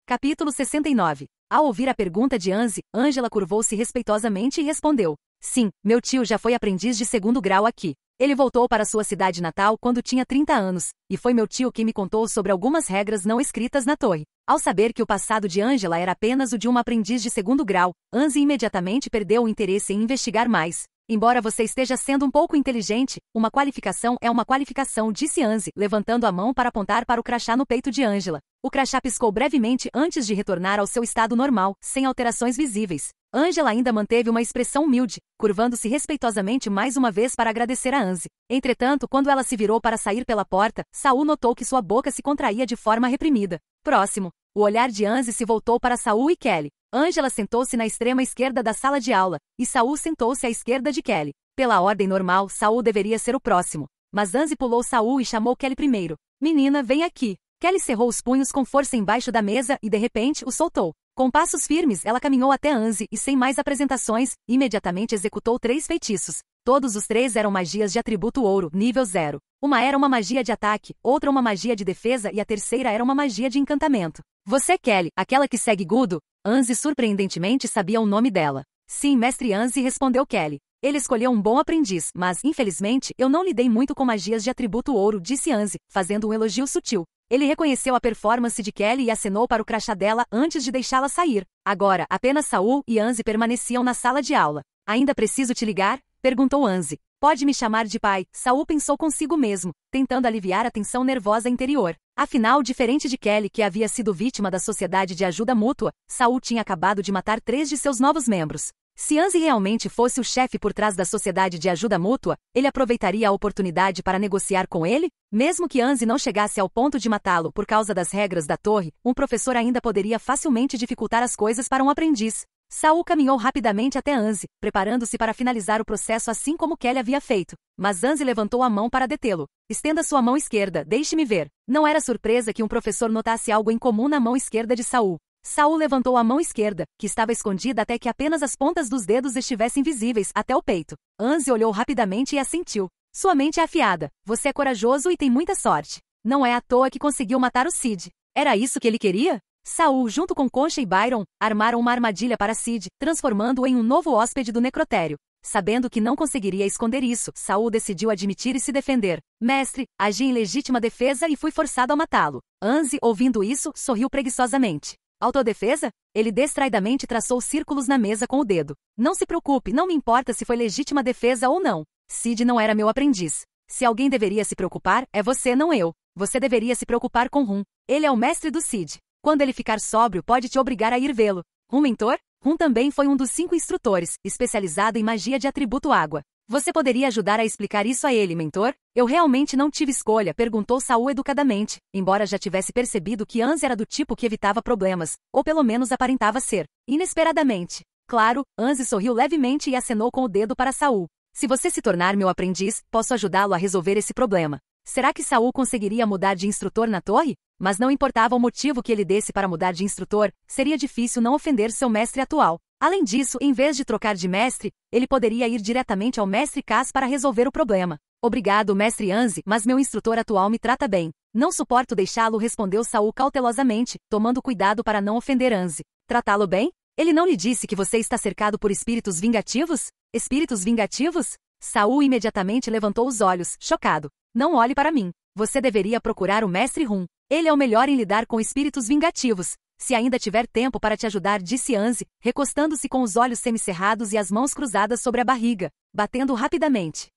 Capítulo 69. Ao ouvir a pergunta de Anzi, Angela curvou-se respeitosamente e respondeu. Sim, meu tio já foi aprendiz de 2º grau aqui. Ele voltou para sua cidade natal quando tinha 30 anos, e foi meu tio quem me contou sobre algumas regras não escritas na torre. Ao saber que o passado de Angela era apenas o de uma aprendiz de 2º grau, Anzi imediatamente perdeu o interesse em investigar mais. Embora você esteja sendo um pouco inteligente, uma qualificação é uma qualificação, disse Anzi, levantando a mão para apontar para o crachá no peito de Angela. O crachá piscou brevemente antes de retornar ao seu estado normal, sem alterações visíveis. Angela ainda manteve uma expressão humilde, curvando-se respeitosamente mais uma vez para agradecer a Anzi. Entretanto, quando ela se virou para sair pela porta, Saul notou que sua boca se contraía de forma reprimida. Próximo. O olhar de Anzi se voltou para Saul e Kelly. Angela sentou-se na extrema esquerda da sala de aula, e Saul sentou-se à esquerda de Kelly. Pela ordem normal, Saul deveria ser o próximo. Mas Anzi pulou Saul e chamou Kelly primeiro. Menina, vem aqui. Kelly cerrou os punhos com força embaixo da mesa e de repente o soltou. Com passos firmes, ela caminhou até Anzi e sem mais apresentações, imediatamente executou 3 feitiços. Todos os 3 eram magias de atributo ouro, nível 0. Uma era uma magia de ataque, outra uma magia de defesa e a terceira era uma magia de encantamento. Você, Kelly, aquela que segue Gudo? Anzi surpreendentemente sabia o nome dela. Sim, mestre Anzi, respondeu Kelly. Ele escolheu um bom aprendiz, mas, infelizmente, eu não lidei muito com magias de atributo ouro, disse Anzi, fazendo um elogio sutil. Ele reconheceu a performance de Kelly e acenou para o crachá dela antes de deixá-la sair. Agora, apenas Saul e Anzi permaneciam na sala de aula. Ainda preciso te ligar? Perguntou Anze. Pode me chamar de pai, Saul pensou consigo mesmo, tentando aliviar a tensão nervosa interior. Afinal, diferente de Kelly, que havia sido vítima da Sociedade de Ajuda Mútua, Saul tinha acabado de matar 3 de seus novos membros. Se Anze realmente fosse o chefe por trás da Sociedade de Ajuda Mútua, ele aproveitaria a oportunidade para negociar com ele? Mesmo que Anze não chegasse ao ponto de matá-lo por causa das regras da torre, um professor ainda poderia facilmente dificultar as coisas para um aprendiz. Saul caminhou rapidamente até Anze, preparando-se para finalizar o processo assim como Kelly havia feito. Mas Anze levantou a mão para detê-lo. Estenda sua mão esquerda, deixe-me ver. Não era surpresa que um professor notasse algo incomum na mão esquerda de Saul. Saul levantou a mão esquerda, que estava escondida até que apenas as pontas dos dedos estivessem visíveis, até o peito. Anze olhou rapidamente e assentiu. Sua mente é afiada. Você é corajoso e tem muita sorte. Não é à toa que conseguiu matar o Cid. Era isso que ele queria? Saul, junto com Concha e Byron, armaram uma armadilha para Cid, transformando-o em um novo hóspede do necrotério. Sabendo que não conseguiria esconder isso, Saul decidiu admitir e se defender. Mestre, agi em legítima defesa e fui forçado a matá-lo. Anze, ouvindo isso, sorriu preguiçosamente. Autodefesa? Ele distraidamente traçou círculos na mesa com o dedo. Não se preocupe, não me importa se foi legítima defesa ou não. Cid não era meu aprendiz. Se alguém deveria se preocupar, é você, não eu. Você deveria se preocupar com Rum. Ele é o mestre do Cid. Quando ele ficar sóbrio, pode te obrigar a ir vê-lo. Rum mentor? Rum também foi um dos 5 instrutores, especializado em magia de atributo água. Você poderia ajudar a explicar isso a ele, mentor? Eu realmente não tive escolha, perguntou Saul educadamente, embora já tivesse percebido que Anze era do tipo que evitava problemas, ou pelo menos aparentava ser. Inesperadamente. Claro, Anze sorriu levemente e acenou com o dedo para Saul. Se você se tornar meu aprendiz, posso ajudá-lo a resolver esse problema. Será que Saul conseguiria mudar de instrutor na torre? Mas não importava o motivo que ele desse para mudar de instrutor, seria difícil não ofender seu mestre atual. Além disso, em vez de trocar de mestre, ele poderia ir diretamente ao mestre Cass para resolver o problema. Obrigado, mestre Anze, mas meu instrutor atual me trata bem. Não suporto deixá-lo, respondeu Saul cautelosamente, tomando cuidado para não ofender Anze. Tratá-lo bem? Ele não lhe disse que você está cercado por espíritos vingativos? Espíritos vingativos? Saul imediatamente levantou os olhos, chocado. Não olhe para mim. Você deveria procurar o mestre Rum. Ele é o melhor em lidar com espíritos vingativos. Se ainda tiver tempo para te ajudar, disse Anze, recostando-se com os olhos semicerrados e as mãos cruzadas sobre a barriga, batendo rapidamente.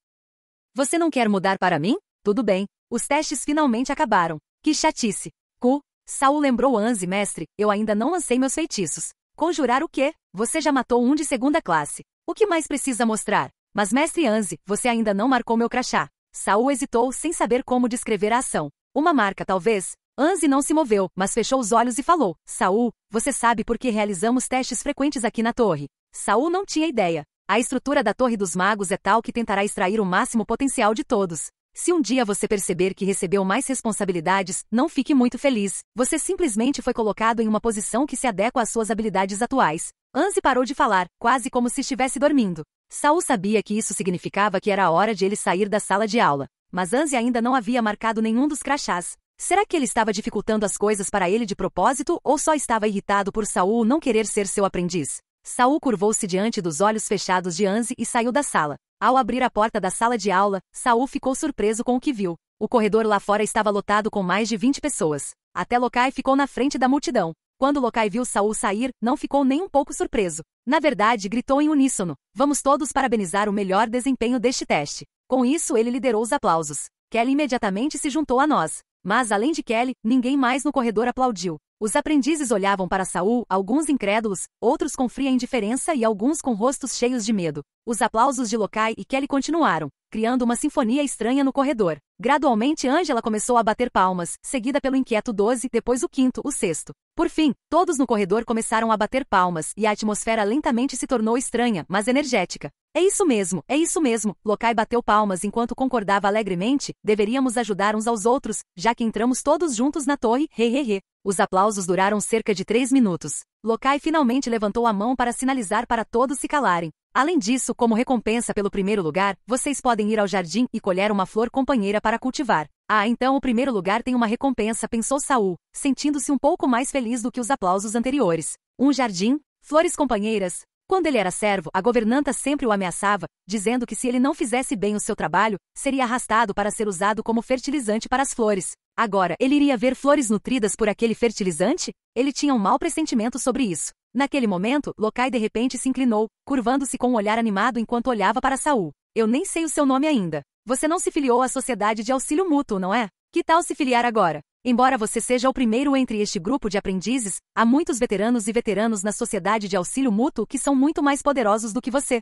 Você não quer mudar para mim? Tudo bem. Os testes finalmente acabaram. Que chatice. Saul lembrou Anze, mestre, eu ainda não lancei meus feitiços. Conjurar o quê? Você já matou um de 2ª classe. O que mais precisa mostrar? Mas mestre Anze, você ainda não marcou meu crachá. Saul hesitou sem saber como descrever a ação. Uma marca, talvez? Anze não se moveu, mas fechou os olhos e falou. Saul, você sabe por que realizamos testes frequentes aqui na torre? Saul não tinha ideia. A estrutura da Torre dos Magos é tal que tentará extrair o máximo potencial de todos. Se um dia você perceber que recebeu mais responsabilidades, não fique muito feliz. Você simplesmente foi colocado em uma posição que se adequa às suas habilidades atuais. Anze parou de falar, quase como se estivesse dormindo. Saul sabia que isso significava que era a hora de ele sair da sala de aula. Mas Anze ainda não havia marcado nenhum dos crachás. Será que ele estava dificultando as coisas para ele de propósito ou só estava irritado por Saul não querer ser seu aprendiz? Saul curvou-se diante dos olhos fechados de Anze e saiu da sala. Ao abrir a porta da sala de aula, Saul ficou surpreso com o que viu. O corredor lá fora estava lotado com mais de 20 pessoas. Até Locai ficou na frente da multidão. Quando Locai viu Saul sair, não ficou nem um pouco surpreso. Na verdade, gritou em uníssono. Vamos todos parabenizar o melhor desempenho deste teste. Com isso, ele liderou os aplausos. Kelly imediatamente se juntou a nós. Mas, além de Kelly, ninguém mais no corredor aplaudiu. Os aprendizes olhavam para Saul, alguns incrédulos, outros com fria indiferença e alguns com rostos cheios de medo. Os aplausos de Locai e Kelly continuaram, criando uma sinfonia estranha no corredor. Gradualmente Angela começou a bater palmas, seguida pelo inquieto 12, depois o 5º, o 6º. Por fim, todos no corredor começaram a bater palmas e a atmosfera lentamente se tornou estranha, mas energética. É isso mesmo, Locai bateu palmas enquanto concordava alegremente, deveríamos ajudar uns aos outros, já que entramos todos juntos na torre, Os aplausos duraram cerca de 3 minutos. Locai finalmente levantou a mão para sinalizar para todos se calarem. Além disso, como recompensa pelo primeiro lugar, vocês podem ir ao jardim e colher uma flor companheira para cultivar. Ah, então o primeiro lugar tem uma recompensa, pensou Saul, sentindo-se um pouco mais feliz do que os aplausos anteriores. Um jardim? Flores companheiras? Quando ele era servo, a governanta sempre o ameaçava, dizendo que se ele não fizesse bem o seu trabalho, seria arrastado para ser usado como fertilizante para as flores. Agora, ele iria ver flores nutridas por aquele fertilizante? Ele tinha um mau pressentimento sobre isso. Naquele momento, Locai de repente se inclinou, curvando-se com um olhar animado enquanto olhava para Saul. Eu nem sei o seu nome ainda. Você não se filiou à Sociedade de Auxílio Mútuo, não é? Que tal se filiar agora? Embora você seja o primeiro entre este grupo de aprendizes, há muitos veteranos e veteranos na Sociedade de Auxílio Mútuo que são muito mais poderosos do que você.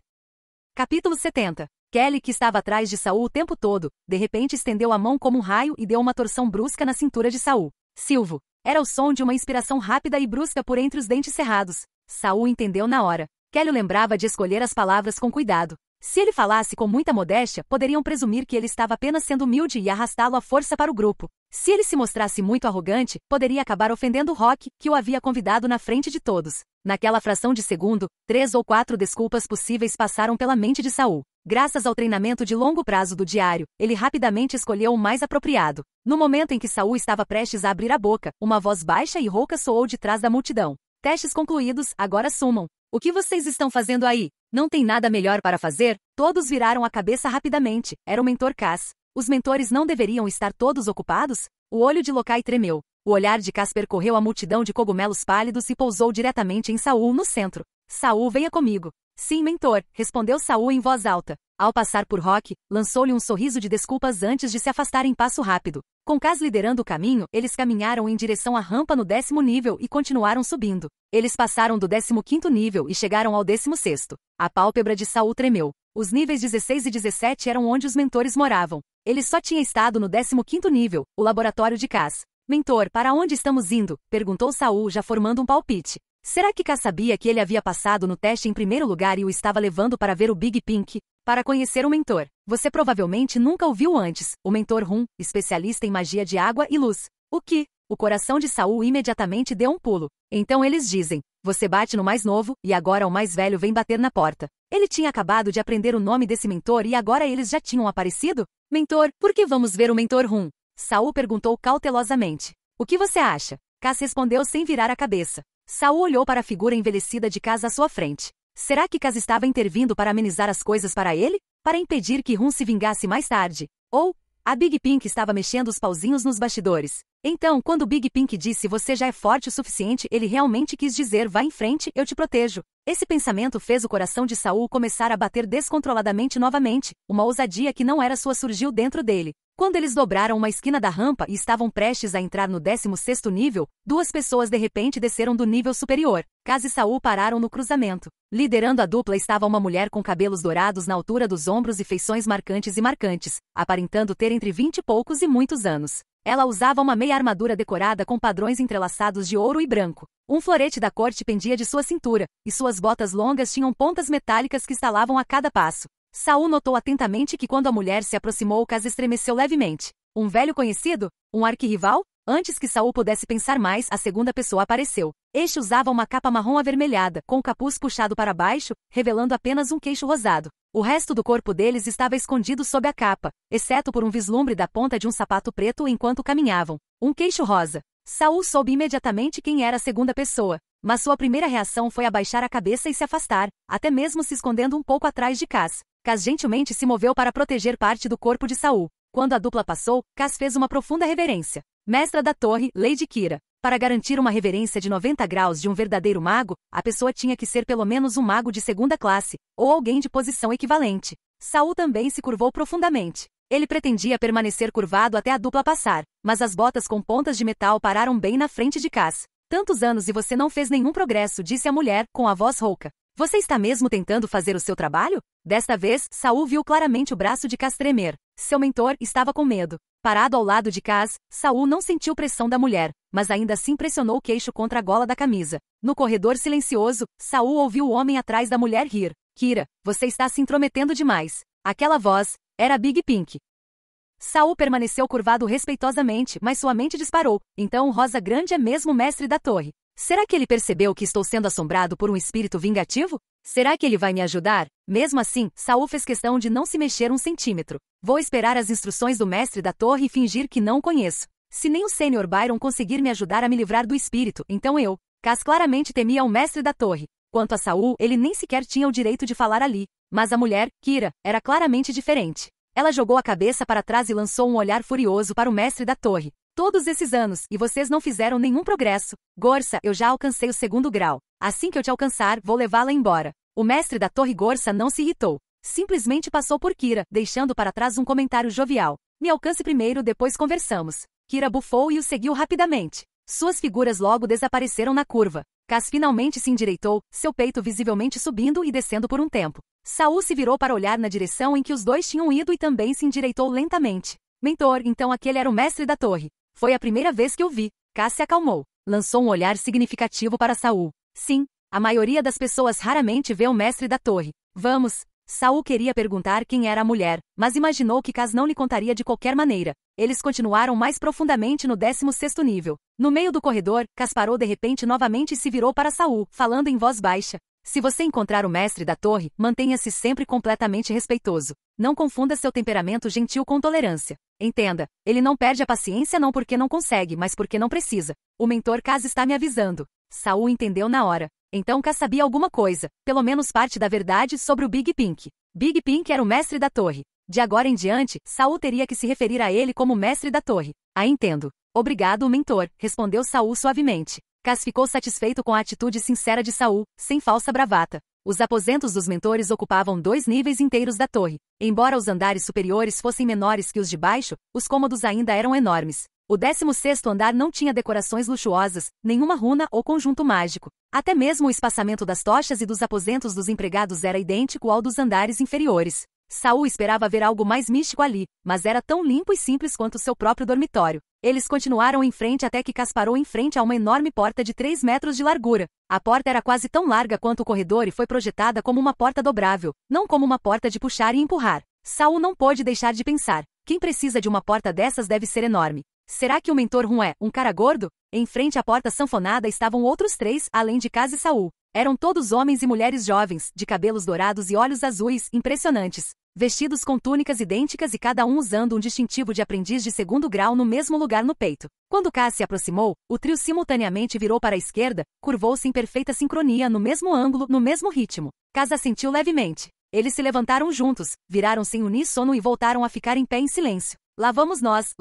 Capítulo 70. Kelly, que estava atrás de Saul o tempo todo, de repente estendeu a mão como um raio e deu uma torção brusca na cintura de Saul. Silvo. Era o som de uma inspiração rápida e brusca por entre os dentes cerrados. Saul entendeu na hora. Kelly lembrava de escolher as palavras com cuidado. Se ele falasse com muita modéstia, poderiam presumir que ele estava apenas sendo humilde e arrastá-lo à força para o grupo. Se ele se mostrasse muito arrogante, poderia acabar ofendendo Rock, que o havia convidado na frente de todos. Naquela fração de segundo, 3 ou 4 desculpas possíveis passaram pela mente de Saul. Graças ao treinamento de longo prazo do diário, ele rapidamente escolheu o mais apropriado. No momento em que Saul estava prestes a abrir a boca, uma voz baixa e rouca soou de trás da multidão. Testes concluídos, agora sumam. O que vocês estão fazendo aí? Não tem nada melhor para fazer? Todos viraram a cabeça rapidamente. Era o mentor Cass. Os mentores não deveriam estar todos ocupados? O olho de Locai tremeu. O olhar de Cass percorreu a multidão de cogumelos pálidos e pousou diretamente em Saul no centro. Saul, venha comigo. Sim, mentor, respondeu Saul em voz alta. Ao passar por Rock, lançou-lhe um sorriso de desculpas antes de se afastar em passo rápido. Com Cass liderando o caminho, eles caminharam em direção à rampa no 10º nível e continuaram subindo. Eles passaram do 15º nível e chegaram ao 16º. A pálpebra de Saul tremeu. Os níveis 16 e 17 eram onde os mentores moravam. Ele só tinha estado no 15º nível, o laboratório de Cass. Mentor, para onde estamos indo? Perguntou Saul, já formando um palpite. Será que Cass sabia que ele havia passado no teste em primeiro lugar e o estava levando para ver o Big Pink? Para conhecer o mentor. Você provavelmente nunca o viu antes. O mentor Rum, especialista em magia de água e luz. O que? O coração de Saul imediatamente deu um pulo. Então eles dizem, você bate no mais novo, e agora o mais velho vem bater na porta. Ele tinha acabado de aprender o nome desse mentor e agora eles já tinham aparecido? Mentor, por que vamos ver o mentor Rum? Saul perguntou cautelosamente. O que você acha? Cass respondeu sem virar a cabeça. Saul olhou para a figura envelhecida de Cass à sua frente. Será que Cass estava intervindo para amenizar as coisas para ele? Para impedir que Rum se vingasse mais tarde? Ou, a Big Pink estava mexendo os pauzinhos nos bastidores. Então, quando Big Pink disse você já é forte o suficiente, ele realmente quis dizer vá em frente, eu te protejo. Esse pensamento fez o coração de Saul começar a bater descontroladamente novamente. Uma ousadia que não era sua surgiu dentro dele. Quando eles dobraram uma esquina da rampa e estavam prestes a entrar no 16º nível, 2 pessoas de repente desceram do nível superior. Cass e Saul pararam no cruzamento. Liderando a dupla estava uma mulher com cabelos dourados na altura dos ombros e feições marcantes, aparentando ter entre 20 e poucos e muitos anos. Ela usava uma meia armadura decorada com padrões entrelaçados de ouro e branco. Um florete da corte pendia de sua cintura, e suas botas longas tinham pontas metálicas que estalavam a cada passo. Saul notou atentamente que quando a mulher se aproximou, Cass estremeceu levemente. Um velho conhecido? Um arquirrival? Antes que Saul pudesse pensar mais, a segunda pessoa apareceu. Este usava uma capa marrom avermelhada, com o capuz puxado para baixo, revelando apenas um queixo rosado. O resto do corpo deles estava escondido sob a capa, exceto por um vislumbre da ponta de um sapato preto enquanto caminhavam. Um queixo rosa. Saul soube imediatamente quem era a segunda pessoa, mas sua primeira reação foi abaixar a cabeça e se afastar, até mesmo se escondendo um pouco atrás de Cass. Cass gentilmente se moveu para proteger parte do corpo de Saul. Quando a dupla passou, Cass fez uma profunda reverência. Mestra da torre, Lady Kira. Para garantir uma reverência de 90 graus de um verdadeiro mago, a pessoa tinha que ser pelo menos um mago de segunda classe, ou alguém de posição equivalente. Saul também se curvou profundamente. Ele pretendia permanecer curvado até a dupla passar, mas as botas com pontas de metal pararam bem na frente de Cass. Tantos anos e você não fez nenhum progresso, disse a mulher, com a voz rouca. Você está mesmo tentando fazer o seu trabalho? Desta vez, Saul viu claramente o braço de Cass tremer. Seu mentor estava com medo. Parado ao lado de Cass, Saul não sentiu pressão da mulher, mas ainda assim pressionou o queixo contra a gola da camisa. No corredor silencioso, Saul ouviu o homem atrás da mulher rir. Kira, você está se intrometendo demais. Aquela voz era Big Pink. Saul permaneceu curvado respeitosamente, mas sua mente disparou. Então o Rosa Grande é mesmo o mestre da torre. Será que ele percebeu que estou sendo assombrado por um espírito vingativo? Será que ele vai me ajudar? Mesmo assim, Saul fez questão de não se mexer um centímetro. Vou esperar as instruções do mestre da torre e fingir que não o conheço. Se nem o Sr. Byron conseguir me ajudar a me livrar do espírito, então eu. Cass claramente temia o mestre da torre. Quanto a Saul, ele nem sequer tinha o direito de falar ali. Mas a mulher, Kira, era claramente diferente. Ela jogou a cabeça para trás e lançou um olhar furioso para o mestre da torre. Todos esses anos, e vocês não fizeram nenhum progresso. Gorsa, eu já alcancei o 2º grau. Assim que eu te alcançar, vou levá-la embora. O mestre da torre Gorsa não se irritou. Simplesmente passou por Kira, deixando para trás um comentário jovial. Me alcance primeiro, depois conversamos. Kira bufou e o seguiu rapidamente. Suas figuras logo desapareceram na curva. Cass finalmente se endireitou, seu peito visivelmente subindo e descendo por um tempo. Saul se virou para olhar na direção em que os dois tinham ido e também se endireitou lentamente. Mentor, então aquele era o mestre da torre. Foi a primeira vez que o vi. Cass se acalmou. Lançou um olhar significativo para Saul. Sim, a maioria das pessoas raramente vê o mestre da torre. Vamos. Saul queria perguntar quem era a mulher, mas imaginou que Cass não lhe contaria de qualquer maneira. Eles continuaram mais profundamente no 16º nível. No meio do corredor, Cass parou de repente novamente e se virou para Saul, falando em voz baixa. Se você encontrar o mestre da torre, mantenha-se sempre completamente respeitoso. Não confunda seu temperamento gentil com tolerância. Entenda, ele não perde a paciência não porque não consegue, mas porque não precisa. O mentor Cass está me avisando. Saul entendeu na hora. Então Cass sabia alguma coisa, pelo menos parte da verdade sobre o Big Pink. Big Pink era o mestre da torre. De agora em diante, Saul teria que se referir a ele como mestre da torre. Ah, entendo. Obrigado, mentor, respondeu Saul suavemente. Cass ficou satisfeito com a atitude sincera de Saul, sem falsa bravata. Os aposentos dos mentores ocupavam 2 níveis inteiros da torre. Embora os andares superiores fossem menores que os de baixo, os cômodos ainda eram enormes. O 16º andar não tinha decorações luxuosas, nenhuma runa ou conjunto mágico. Até mesmo o espaçamento das tochas e dos aposentos dos empregados era idêntico ao dos andares inferiores. Saul esperava ver algo mais místico ali, mas era tão limpo e simples quanto seu próprio dormitório. Eles continuaram em frente até que Cass parou em frente a uma enorme porta de 3 metros de largura. A porta era quase tão larga quanto o corredor e foi projetada como uma porta dobrável, não como uma porta de puxar e empurrar. Saul não pôde deixar de pensar. Quem precisa de uma porta dessas deve ser enorme. Será que o mentor Rum é um cara gordo? Em frente à porta sanfonada estavam outros 3, além de Cass e Saul. Eram todos homens e mulheres jovens, de cabelos dourados e olhos azuis, impressionantes. Vestidos com túnicas idênticas e cada um usando um distintivo de aprendiz de 2º grau no mesmo lugar no peito. Quando Cass se aproximou, o trio simultaneamente virou para a esquerda, curvou-se em perfeita sincronia no mesmo ângulo, no mesmo ritmo. Cass assentiu levemente. Eles se levantaram juntos, viraram-se em uníssono e voltaram a ficar em pé em silêncio. Lá vamos nós,